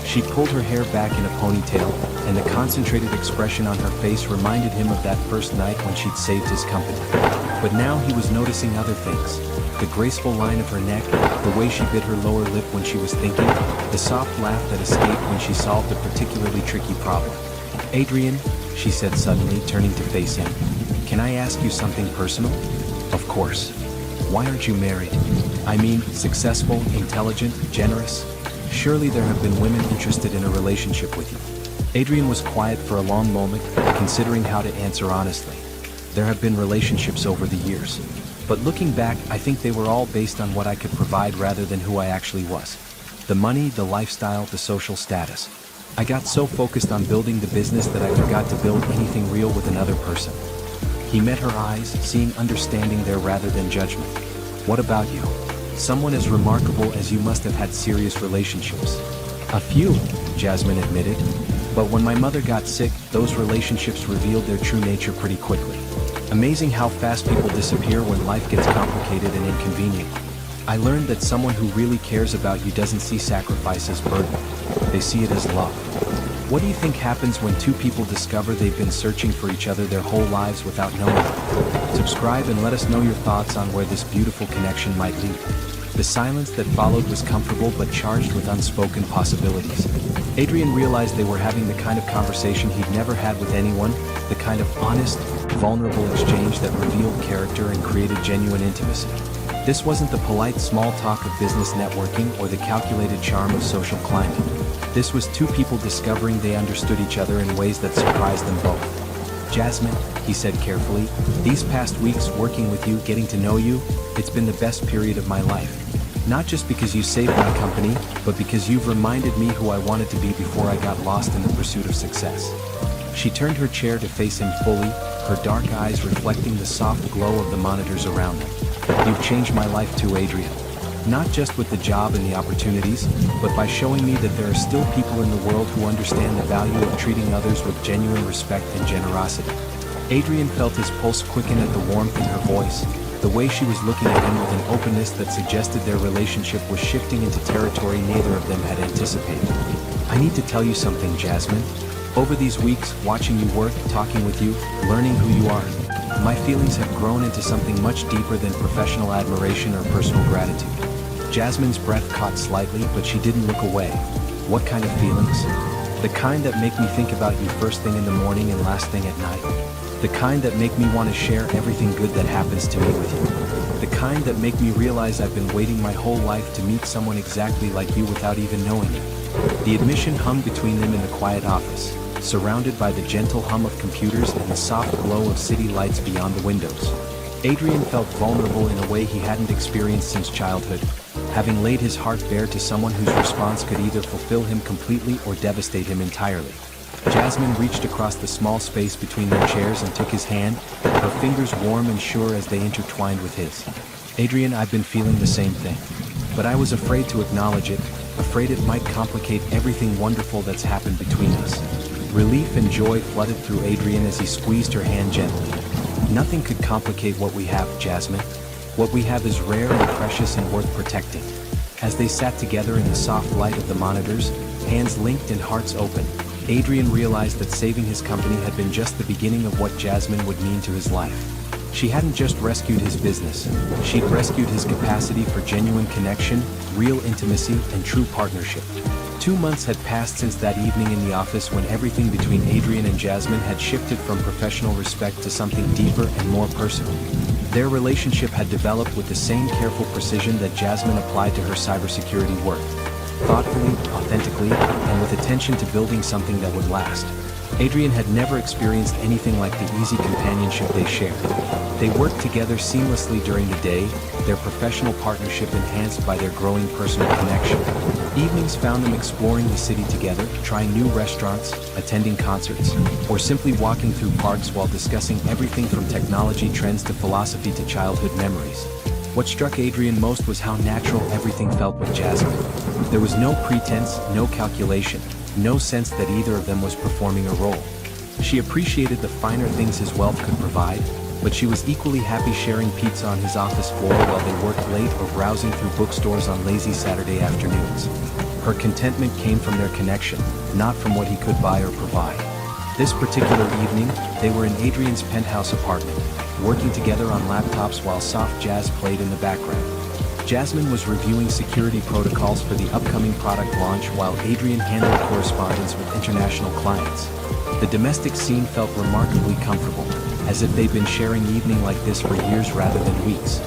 She pulled her hair back in a ponytail, and the concentrated expression on her face reminded him of that first night when she'd saved his company. But now he was noticing other things. The graceful line of her neck, the way she bit her lower lip when she was thinking, the soft laugh that escaped when she solved a particularly tricky problem. Adrian, she said suddenly, turning to face him, can I ask you something personal? Of course. Why aren't you married? I mean, successful, intelligent, generous? Surely there have been women interested in a relationship with you. Adrian was quiet for a long moment, considering how to answer honestly. There have been relationships over the years. But looking back, I think they were all based on what I could provide rather than who I actually was. The money, the lifestyle, the social status. I got so focused on building the business that I forgot to build anything real with another person. He met her eyes, seeing understanding there rather than judgment. What about you? Someone as remarkable as you must have had serious relationships. A few, Jasmine admitted. But when my mother got sick, those relationships revealed their true nature pretty quickly. Amazing how fast people disappear when life gets complicated and inconvenient. I learned that someone who really cares about you doesn't see sacrifice as burden. They see it as love. What do you think happens when two people discover they've been searching for each other their whole lives without knowing it? Subscribe and let us know your thoughts on where this beautiful connection might lead. The silence that followed was comfortable but charged with unspoken possibilities. Adrian realized they were having the kind of conversation he'd never had with anyone, the kind of honest, vulnerable exchange that revealed character and created genuine intimacy. This wasn't the polite small talk of business networking or the calculated charm of social climbing. This was two people discovering they understood each other in ways that surprised them both. Jasmine, he said carefully, these past weeks working with you, getting to know you, it's been the best period of my life. Not just because you saved my company, but because you've reminded me who I wanted to be before I got lost in the pursuit of success. She turned her chair to face him fully, her dark eyes reflecting the soft glow of the monitors around them. You've changed my life too, Adrian. Not just with the job and the opportunities, but by showing me that there are still people in the world who understand the value of treating others with genuine respect and generosity. Adrian felt his pulse quicken at the warmth in her voice, the way she was looking at him with an openness that suggested their relationship was shifting into territory neither of them had anticipated. I need to tell you something, Jasmine. Over these weeks, watching you work, talking with you, learning who you are, my feelings have grown into something much deeper than professional admiration or personal gratitude. Jasmine's breath caught slightly, but she didn't look away. What kind of feelings? The kind that make me think about you first thing in the morning and last thing at night. The kind that make me want to share everything good that happens to me with you. The kind that make me realize I've been waiting my whole life to meet someone exactly like you without even knowing you. The admission hung between them in the quiet office, surrounded by the gentle hum of computers and the soft glow of city lights beyond the windows. Adrian felt vulnerable in a way he hadn't experienced since childhood, having laid his heart bare to someone whose response could either fulfill him completely or devastate him entirely. Jasmine reached across the small space between their chairs and took his hand, her fingers warm and sure as they intertwined with his. Adrian, I've been feeling the same thing. But I was afraid to acknowledge it, afraid it might complicate everything wonderful that's happened between us. Relief and joy flooded through Adrian as he squeezed her hand gently. Nothing could complicate what we have, Jasmine. What we have is rare and precious and worth protecting. As they sat together in the soft light of the monitors, hands linked and hearts open, Adrian realized that saving his company had been just the beginning of what Jasmine would mean to his life. She hadn't just rescued his business, she'd rescued his capacity for genuine connection, real intimacy, and true partnership. 2 months had passed since that evening in the office when everything between Adrian and Jasmine had shifted from professional respect to something deeper and more personal. Their relationship had developed with the same careful precision that Jasmine applied to her cybersecurity work. Thoughtfully, authentically, and with attention to building something that would last. Adrian had never experienced anything like the easy companionship they shared. They worked together seamlessly during the day, their professional partnership enhanced by their growing personal connection. Evenings found them exploring the city together, trying new restaurants, attending concerts, or simply walking through parks while discussing everything from technology trends to philosophy to childhood memories. What struck Adrian most was how natural everything felt with Jasmine. There was no pretense, no calculation, no sense that either of them was performing a role. She appreciated the finer things his wealth could provide, but she was equally happy sharing pizza on his office floor while they worked late or browsing through bookstores on lazy Saturday afternoons. Her contentment came from their connection, not from what he could buy or provide. This particular evening, they were in Adrian's penthouse apartment, working together on laptops while soft jazz played in the background. Jasmine was reviewing security protocols for the upcoming product launch while Adrian handled correspondence with international clients. The domestic scene felt remarkably comfortable, as if they'd been sharing an evening like this for years rather than weeks.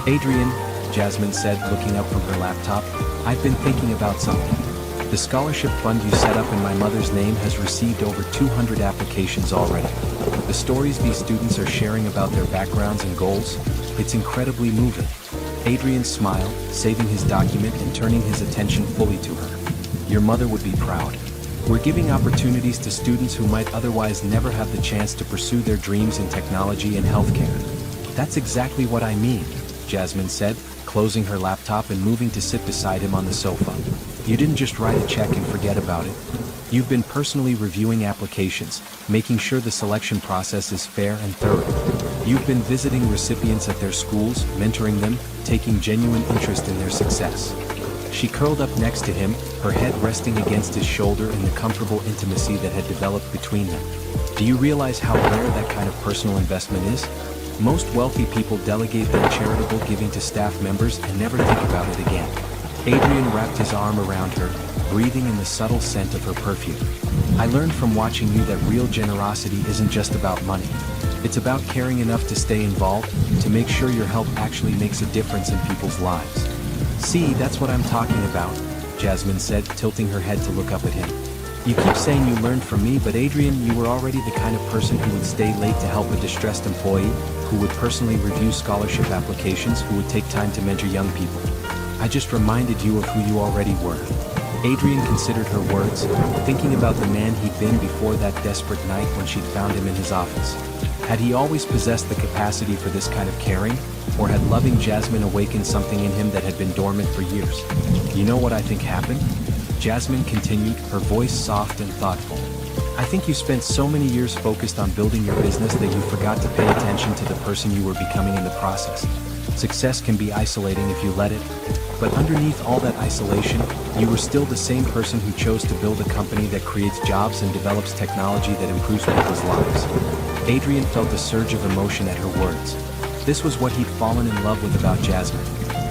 Adrian, Jasmine said, looking up from her laptop, I've been thinking about something. The scholarship fund you set up in my mother's name has received over 200 applications already. The stories these students are sharing about their backgrounds and goals, it's incredibly moving. Adrian smiled, saving his document and turning his attention fully to her. Your mother would be proud. We're giving opportunities to students who might otherwise never have the chance to pursue their dreams in technology and healthcare. That's exactly what I mean, Jasmine said, closing her laptop and moving to sit beside him on the sofa. You didn't just write a check and forget about it. You've been personally reviewing applications, making sure the selection process is fair and thorough. You've been visiting recipients at their schools, mentoring them, taking genuine interest in their success. She curled up next to him, her head resting against his shoulder in the comfortable intimacy that had developed between them. Do you realize how rare that kind of personal investment is? Most wealthy people delegate their charitable giving to staff members and never think about it again. Adrian wrapped his arm around her, breathing in the subtle scent of her perfume. I learned from watching you that real generosity isn't just about money. It's about caring enough to stay involved, to make sure your help actually makes a difference in people's lives. See, that's what I'm talking about, Jasmine said, tilting her head to look up at him. You keep saying you learned from me, but Adrian, you were already the kind of person who would stay late to help a distressed employee, who would personally review scholarship applications, who would take time to mentor young people. I just reminded you of who you already were. Adrian considered her words, thinking about the man he'd been before that desperate night when she'd found him in his office. Had he always possessed the capacity for this kind of caring? Or had loving Jasmine awakened something in him that had been dormant for years? You know what I think happened? Jasmine continued, her voice soft and thoughtful. I think you spent so many years focused on building your business that you forgot to pay attention to the person you were becoming in the process. Success can be isolating if you let it, but underneath all that isolation, you were still the same person who chose to build a company that creates jobs and develops technology that improves people's lives. Adrian felt a surge of emotion at her words. This was what he'd fallen in love with about Jasmine.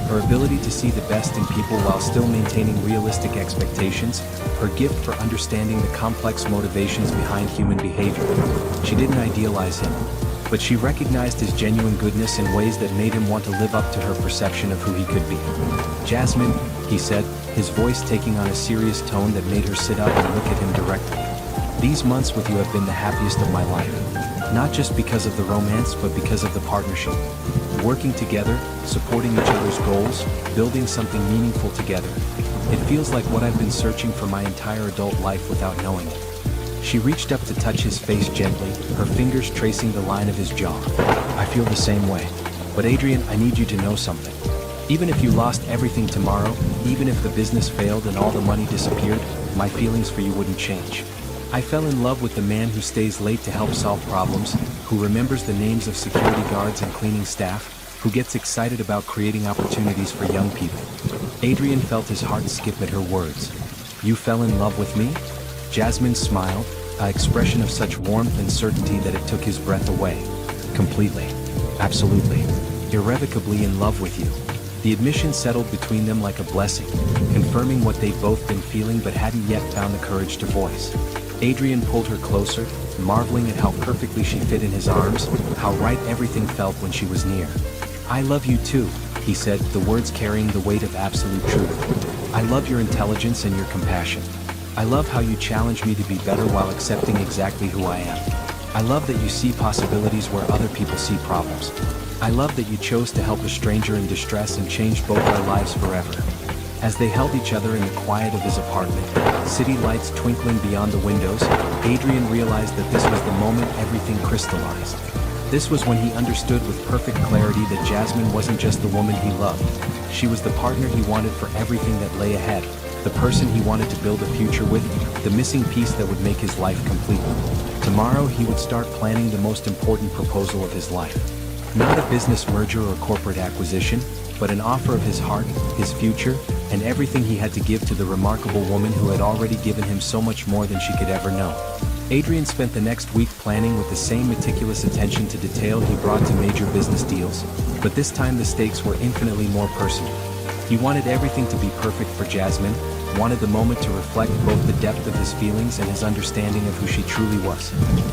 Her ability to see the best in people while still maintaining realistic expectations, her gift for understanding the complex motivations behind human behavior. She didn't idealize him, but she recognized his genuine goodness in ways that made him want to live up to her perception of who he could be. Jasmine, he said, his voice taking on a serious tone that made her sit up and look at him directly. These months with you have been the happiest of my life. Not just because of the romance, but because of the partnership. Working together, supporting each other's goals, building something meaningful together. It feels like what I've been searching for my entire adult life without knowing it. She reached up to touch his face gently, her fingers tracing the line of his jaw. I feel the same way. But Adrian, I need you to know something. Even if you lost everything tomorrow, even if the business failed and all the money disappeared, my feelings for you wouldn't change. I fell in love with the man who stays late to help solve problems, who remembers the names of security guards and cleaning staff, who gets excited about creating opportunities for young people. Adrian felt his heart skip at her words. You fell in love with me? Jasmine smiled, an expression of such warmth and certainty that it took his breath away. Completely. Absolutely. Irrevocably in love with you. The admission settled between them like a blessing, confirming what they'd both been feeling but hadn't yet found the courage to voice. Adrian pulled her closer, marveling at how perfectly she fit in his arms, how right everything felt when she was near. I love you too, he said, the words carrying the weight of absolute truth. I love your intelligence and your compassion. I love how you challenge me to be better while accepting exactly who I am. I love that you see possibilities where other people see problems. I love that you chose to help a stranger in distress and changed both our lives forever. As they held each other in the quiet of his apartment, city lights twinkling beyond the windows, Adrian realized that this was the moment everything crystallized. This was when he understood with perfect clarity that Jasmine wasn't just the woman he loved. She was the partner he wanted for everything that lay ahead, the person he wanted to build a future with, the missing piece that would make his life complete. Tomorrow he would start planning the most important proposal of his life. Not a business merger or corporate acquisition, but an offer of his heart, his future, and everything he had to give to the remarkable woman who had already given him so much more than she could ever know. Adrian spent the next week planning with the same meticulous attention to detail he brought to major business deals, but this time the stakes were infinitely more personal. He wanted everything to be perfect for Jasmine, wanted the moment to reflect both the depth of his feelings and his understanding of who she truly was.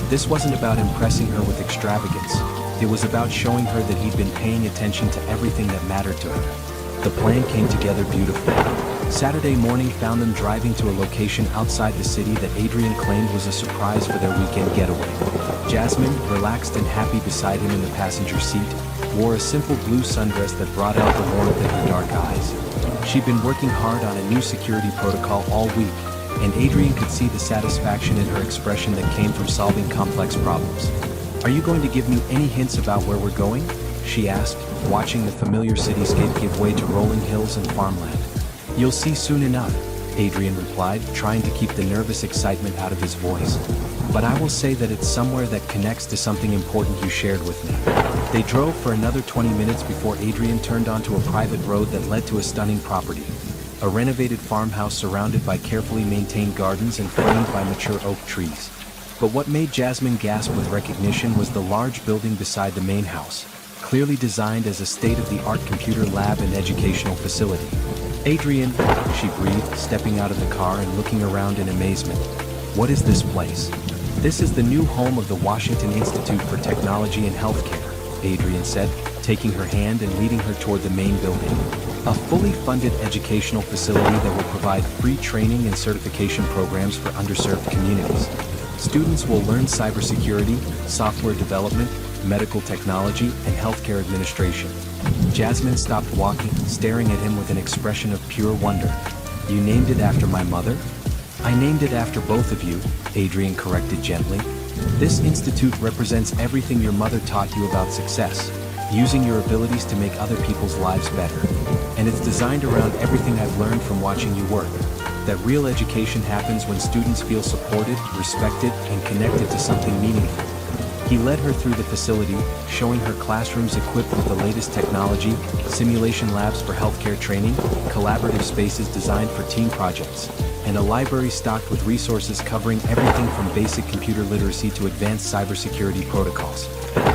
This wasn't about impressing her with extravagance. It was about showing her that he'd been paying attention to everything that mattered to her. The plan came together beautifully. Saturday morning found them driving to a location outside the city that Adrian claimed was a surprise for their weekend getaway. Jasmine, relaxed and happy beside him in the passenger seat, wore a simple blue sundress that brought out the warmth in her dark eyes. She'd been working hard on a new security protocol all week, and Adrian could see the satisfaction in her expression that came from solving complex problems. "Are you going to give me any hints about where we're going?" she asked, watching the familiar cityscape give way to rolling hills and farmland. "You'll see soon enough," Adrian replied, trying to keep the nervous excitement out of his voice. "But I will say that it's somewhere that connects to something important you shared with me." They drove for another 20 minutes before Adrian turned onto a private road that led to a stunning property. A renovated farmhouse surrounded by carefully maintained gardens and framed by mature oak trees. But what made Jasmine gasp with recognition was the large building beside the main house, clearly designed as a state-of-the-art computer lab and educational facility. "Adrian," she breathed, stepping out of the car and looking around in amazement. "What is this place?" "This is the new home of the Washington Institute for Technology and Healthcare," Adrian said, taking her hand and leading her toward the main building. "A fully funded educational facility that will provide free training and certification programs for underserved communities. Students will learn cybersecurity, software development, medical technology, and healthcare administration." Jasmine stopped walking, staring at him with an expression of pure wonder. "You named it after my mother?" "I named it after both of you," Adrian corrected gently. "This institute represents everything your mother taught you about success, using your abilities to make other people's lives better. And it's designed around everything I've learned from watching you work. That real education happens when students feel supported, respected, and connected to something meaningful." He led her through the facility, showing her classrooms equipped with the latest technology, simulation labs for healthcare training, collaborative spaces designed for team projects, and a library stocked with resources covering everything from basic computer literacy to advanced cybersecurity protocols.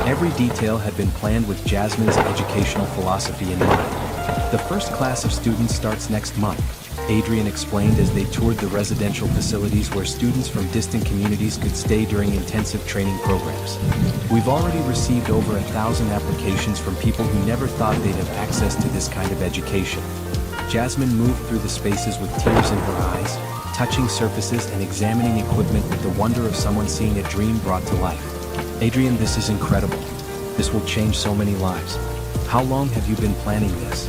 Every detail had been planned with Jasmine's educational philosophy in mind. "The first class of students starts next month," Adrian explained as they toured the residential facilities where students from distant communities could stay during intensive training programs. "We've already received over 1,000 applications from people who never thought they'd have access to this kind of education." Jasmine moved through the spaces with tears in her eyes, touching surfaces and examining equipment with the wonder of someone seeing a dream brought to life. "Adrian, this is incredible. This will change so many lives. How long have you been planning this?"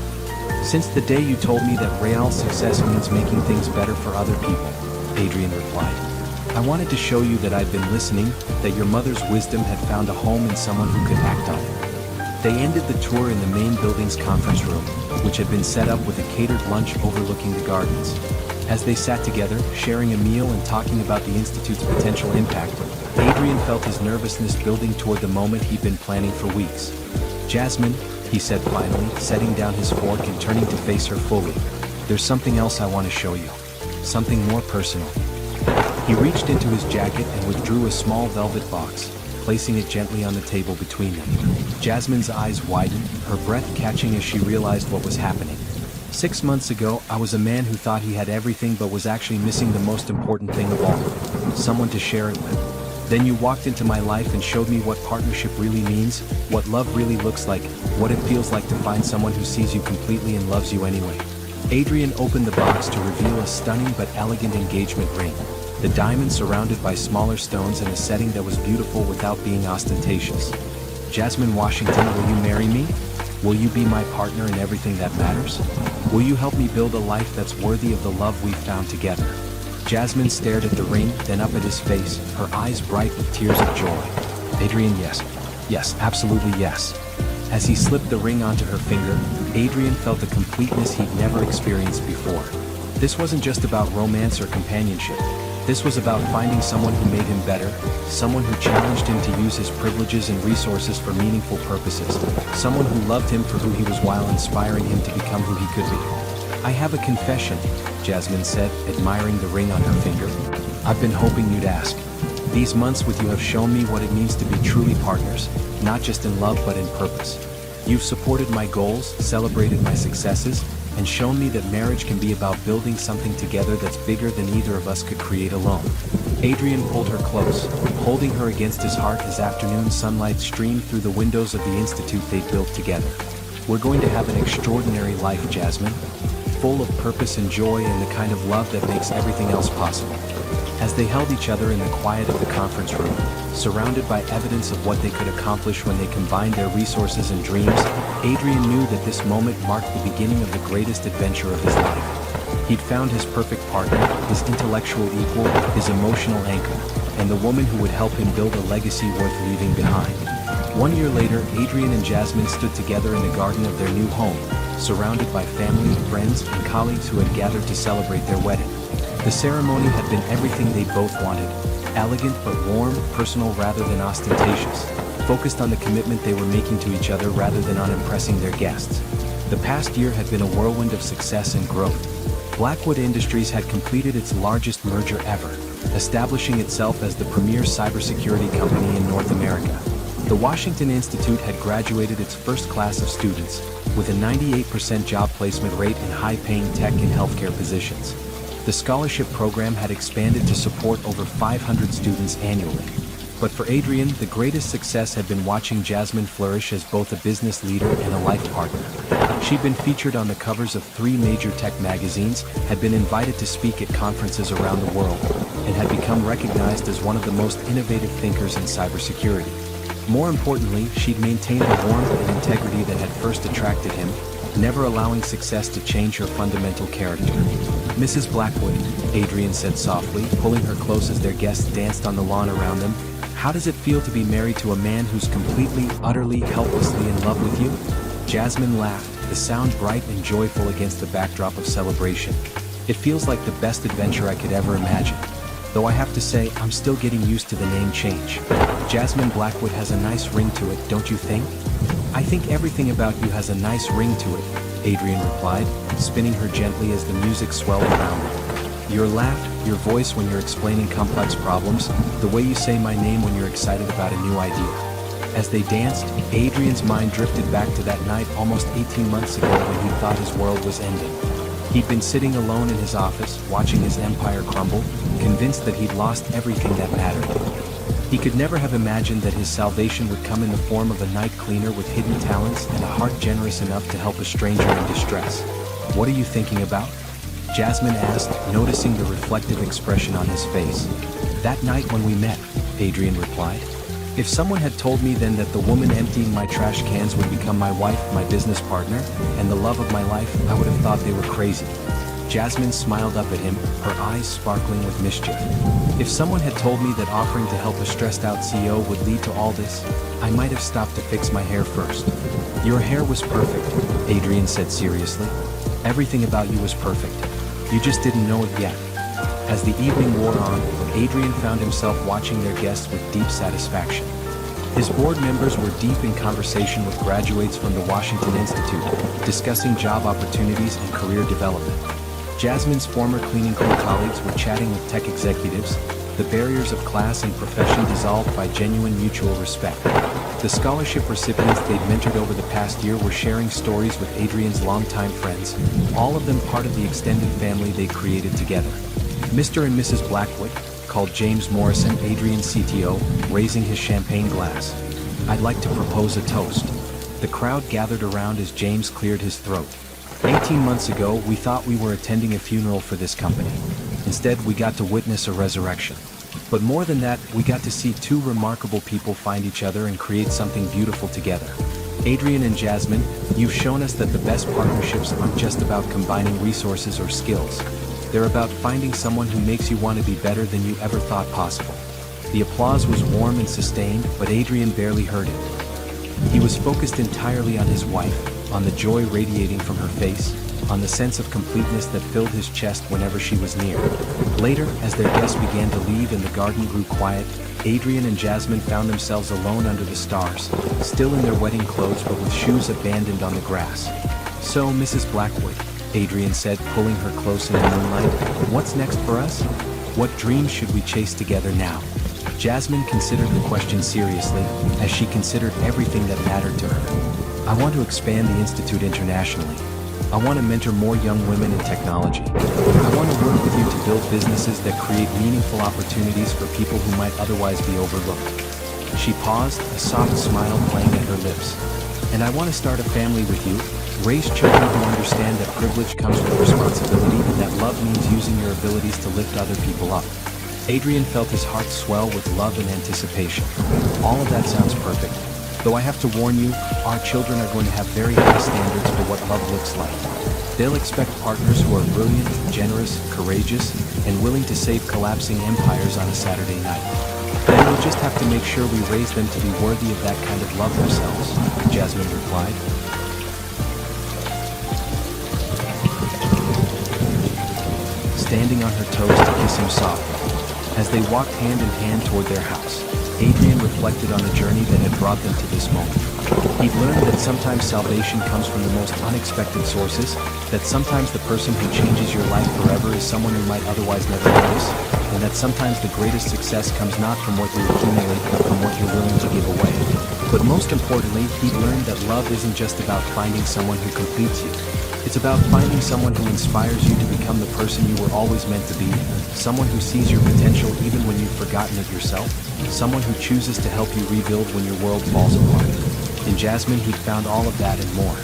"Since the day you told me that real success means making things better for other people," Adrian replied. "I wanted to show you that I've been listening, that your mother's wisdom had found a home in someone who could act on it." They ended the tour in the main building's conference room, which had been set up with a catered lunch overlooking the gardens. As they sat together, sharing a meal and talking about the Institute's potential impact, Adrian felt his nervousness building toward the moment he'd been planning for weeks. "Jasmine," he said finally, setting down his fork and turning to face her fully, "there's something else I want to show you. Something more personal." He reached into his jacket and withdrew a small velvet box, placing it gently on the table between them. Jasmine's eyes widened, her breath catching as she realized what was happening. 6 months ago, I was a man who thought he had everything but was actually missing the most important thing of all, someone to share it with. Then you walked into my life and showed me what partnership really means, what love really looks like, what it feels like to find someone who sees you completely and loves you anyway. Adrian opened the box to reveal a stunning but elegant engagement ring, the diamond surrounded by smaller stones in a setting that was beautiful without being ostentatious. "Jasmine Washington, will you marry me? Will you be my partner in everything that matters? Will you help me build a life that's worthy of the love we've found together?" Jasmine stared at the ring, then up at his face, her eyes bright with tears of joy. "Adrian, yes. Yes, absolutely yes." As he slipped the ring onto her finger, Adrian felt a completeness he'd never experienced before. This wasn't just about romance or companionship. This was about finding someone who made him better, someone who challenged him to use his privileges and resources for meaningful purposes, someone who loved him for who he was while inspiring him to become who he could be. "I have a confession," Jasmine said, admiring the ring on her finger. "I've been hoping you'd ask. These months with you have shown me what it means to be truly partners, not just in love but in purpose. You've supported my goals, celebrated my successes, and shown me that marriage can be about building something together that's bigger than either of us could create alone." Adrian pulled her close, holding her against his heart as afternoon sunlight streamed through the windows of the institute they'd built together. "We're going to have an extraordinary life, Jasmine. full of purpose and joy and the kind of love that makes everything else possible. As they held each other in the quiet of the conference room, surrounded by evidence of what they could accomplish when they combined their resources and dreams, Adrian knew that this moment marked the beginning of the greatest adventure of his life. He'd found his perfect partner, his intellectual equal, his emotional anchor, and the woman who would help him build a legacy worth leaving behind. 1 year later, Adrian and Jasmine stood together in the garden of their new home, surrounded by family, friends, and colleagues who had gathered to celebrate their wedding. The ceremony had been everything they both wanted: elegant but warm, personal rather than ostentatious, focused on the commitment they were making to each other rather than on impressing their guests. The past year had been a whirlwind of success and growth. Blackwood Industries had completed its largest merger ever, establishing itself as the premier cybersecurity company in North America. The Washington Institute had graduated its first class of students, with a 98% job placement rate in high-paying tech and healthcare positions. The scholarship program had expanded to support over 500 students annually. But for Adrian, the greatest success had been watching Jasmine flourish as both a business leader and a life partner. She'd been featured on the covers of 3 major tech magazines, had been invited to speak at conferences around the world, and had become recognized as one of the most innovative thinkers in cybersecurity. More importantly, she'd maintained the warmth and integrity that had first attracted him, never allowing success to change her fundamental character. "Mrs. Blackwood," Adrian said softly, pulling her close as their guests danced on the lawn around them, "how does it feel to be married to a man who's completely, utterly, helplessly in love with you?" Jasmine laughed, the sound bright and joyful against the backdrop of celebration. "It feels like the best adventure I could ever imagine. Though I have to say, I'm still getting used to the name change. Jasmine Blackwood has a nice ring to it, don't you think?" "I think everything about you has a nice ring to it," Adrian replied, spinning her gently as the music swelled around them. "Your laugh, your voice when you're explaining complex problems, the way you say my name when you're excited about a new idea." As they danced, Adrian's mind drifted back to that night almost 18 months ago when he thought his world was ending. He'd been sitting alone in his office, watching his empire crumble, convinced that he'd lost everything that mattered. He could never have imagined that his salvation would come in the form of a night cleaner with hidden talents and a heart generous enough to help a stranger in distress. "What are you thinking about?" Jasmine asked, noticing the reflective expression on his face. "That night when we met," Adrian replied. "If someone had told me then that the woman emptying my trash cans would become my wife, my business partner, and the love of my life, I would have thought they were crazy." Jasmine smiled up at him, her eyes sparkling with mischief. "If someone had told me that offering to help a stressed-out CEO would lead to all this, I might have stopped to fix my hair first." "Your hair was perfect," Adrian said seriously. "Everything about you was perfect. You just didn't know it yet." As the evening wore on, Adrian found himself watching their guests with deep satisfaction. His board members were deep in conversation with graduates from the Washington Institute, discussing job opportunities and career development. Jasmine's former cleaning crew colleagues were chatting with tech executives, the barriers of class and profession dissolved by genuine mutual respect. The scholarship recipients they'd mentored over the past year were sharing stories with Adrian's longtime friends, all of them part of the extended family they created together. "Mr. and Mrs. Blackwood," called James Morrison, Adrian's CTO, raising his champagne glass. "I'd like to propose a toast." The crowd gathered around as James cleared his throat. 18 months ago, we thought we were attending a funeral for this company. Instead, we got to witness a resurrection. But more than that, we got to see 2 remarkable people find each other and create something beautiful together. Adrian and Jasmine, you've shown us that the best partnerships aren't just about combining resources or skills. They're about finding someone who makes you want to be better than you ever thought possible. The applause was warm and sustained, but Adrian barely heard it. He was focused entirely on his wife, on the joy radiating from her face, on the sense of completeness that filled his chest whenever she was near. Later, as their guests began to leave and the garden grew quiet, Adrian and Jasmine found themselves alone under the stars, still in their wedding clothes but with shoes abandoned on the grass. "So, Mrs. Blackwood," Adrian said, pulling her close in the moonlight, "what's next for us? What dreams should we chase together now?" Jasmine considered the question seriously, as she considered everything that mattered to her. "I want to expand the Institute internationally. I want to mentor more young women in technology. I want to work with you to build businesses that create meaningful opportunities for people who might otherwise be overlooked." She paused, a soft smile playing at her lips. "And I want to start a family with you, Raise children who understand that privilege comes with responsibility and that love means using your abilities to lift other people up. Adrian felt his heart swell with love and anticipation. All of that sounds perfect. Though I have to warn you, our children are going to have very high standards for what love looks like. They'll expect partners who are brilliant, generous, courageous, and willing to save collapsing empires on a Saturday night. Then we'll just have to make sure we raise them to be worthy of that kind of love themselves, Jasmine replied. Standing on her toes to kiss him softly. As they walked hand in hand toward their house, Adrian reflected on the journey that had brought them to this moment. He'd learned that sometimes salvation comes from the most unexpected sources, that sometimes the person who changes your life forever is someone you might otherwise never notice, and that sometimes the greatest success comes not from what you accumulate but from what you're willing to give away. But most importantly, he'd learned that love isn't just about finding someone who completes you. It's about finding someone who inspires you to become the person you were always meant to be, someone who sees your potential even when you've forgotten it yourself, someone who chooses to help you rebuild when your world falls apart. In Jasmine, he'd found all of that and more.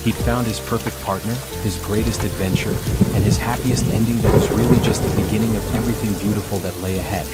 He'd found his perfect partner, his greatest adventure, and his happiest ending that was really just the beginning of everything beautiful that lay ahead.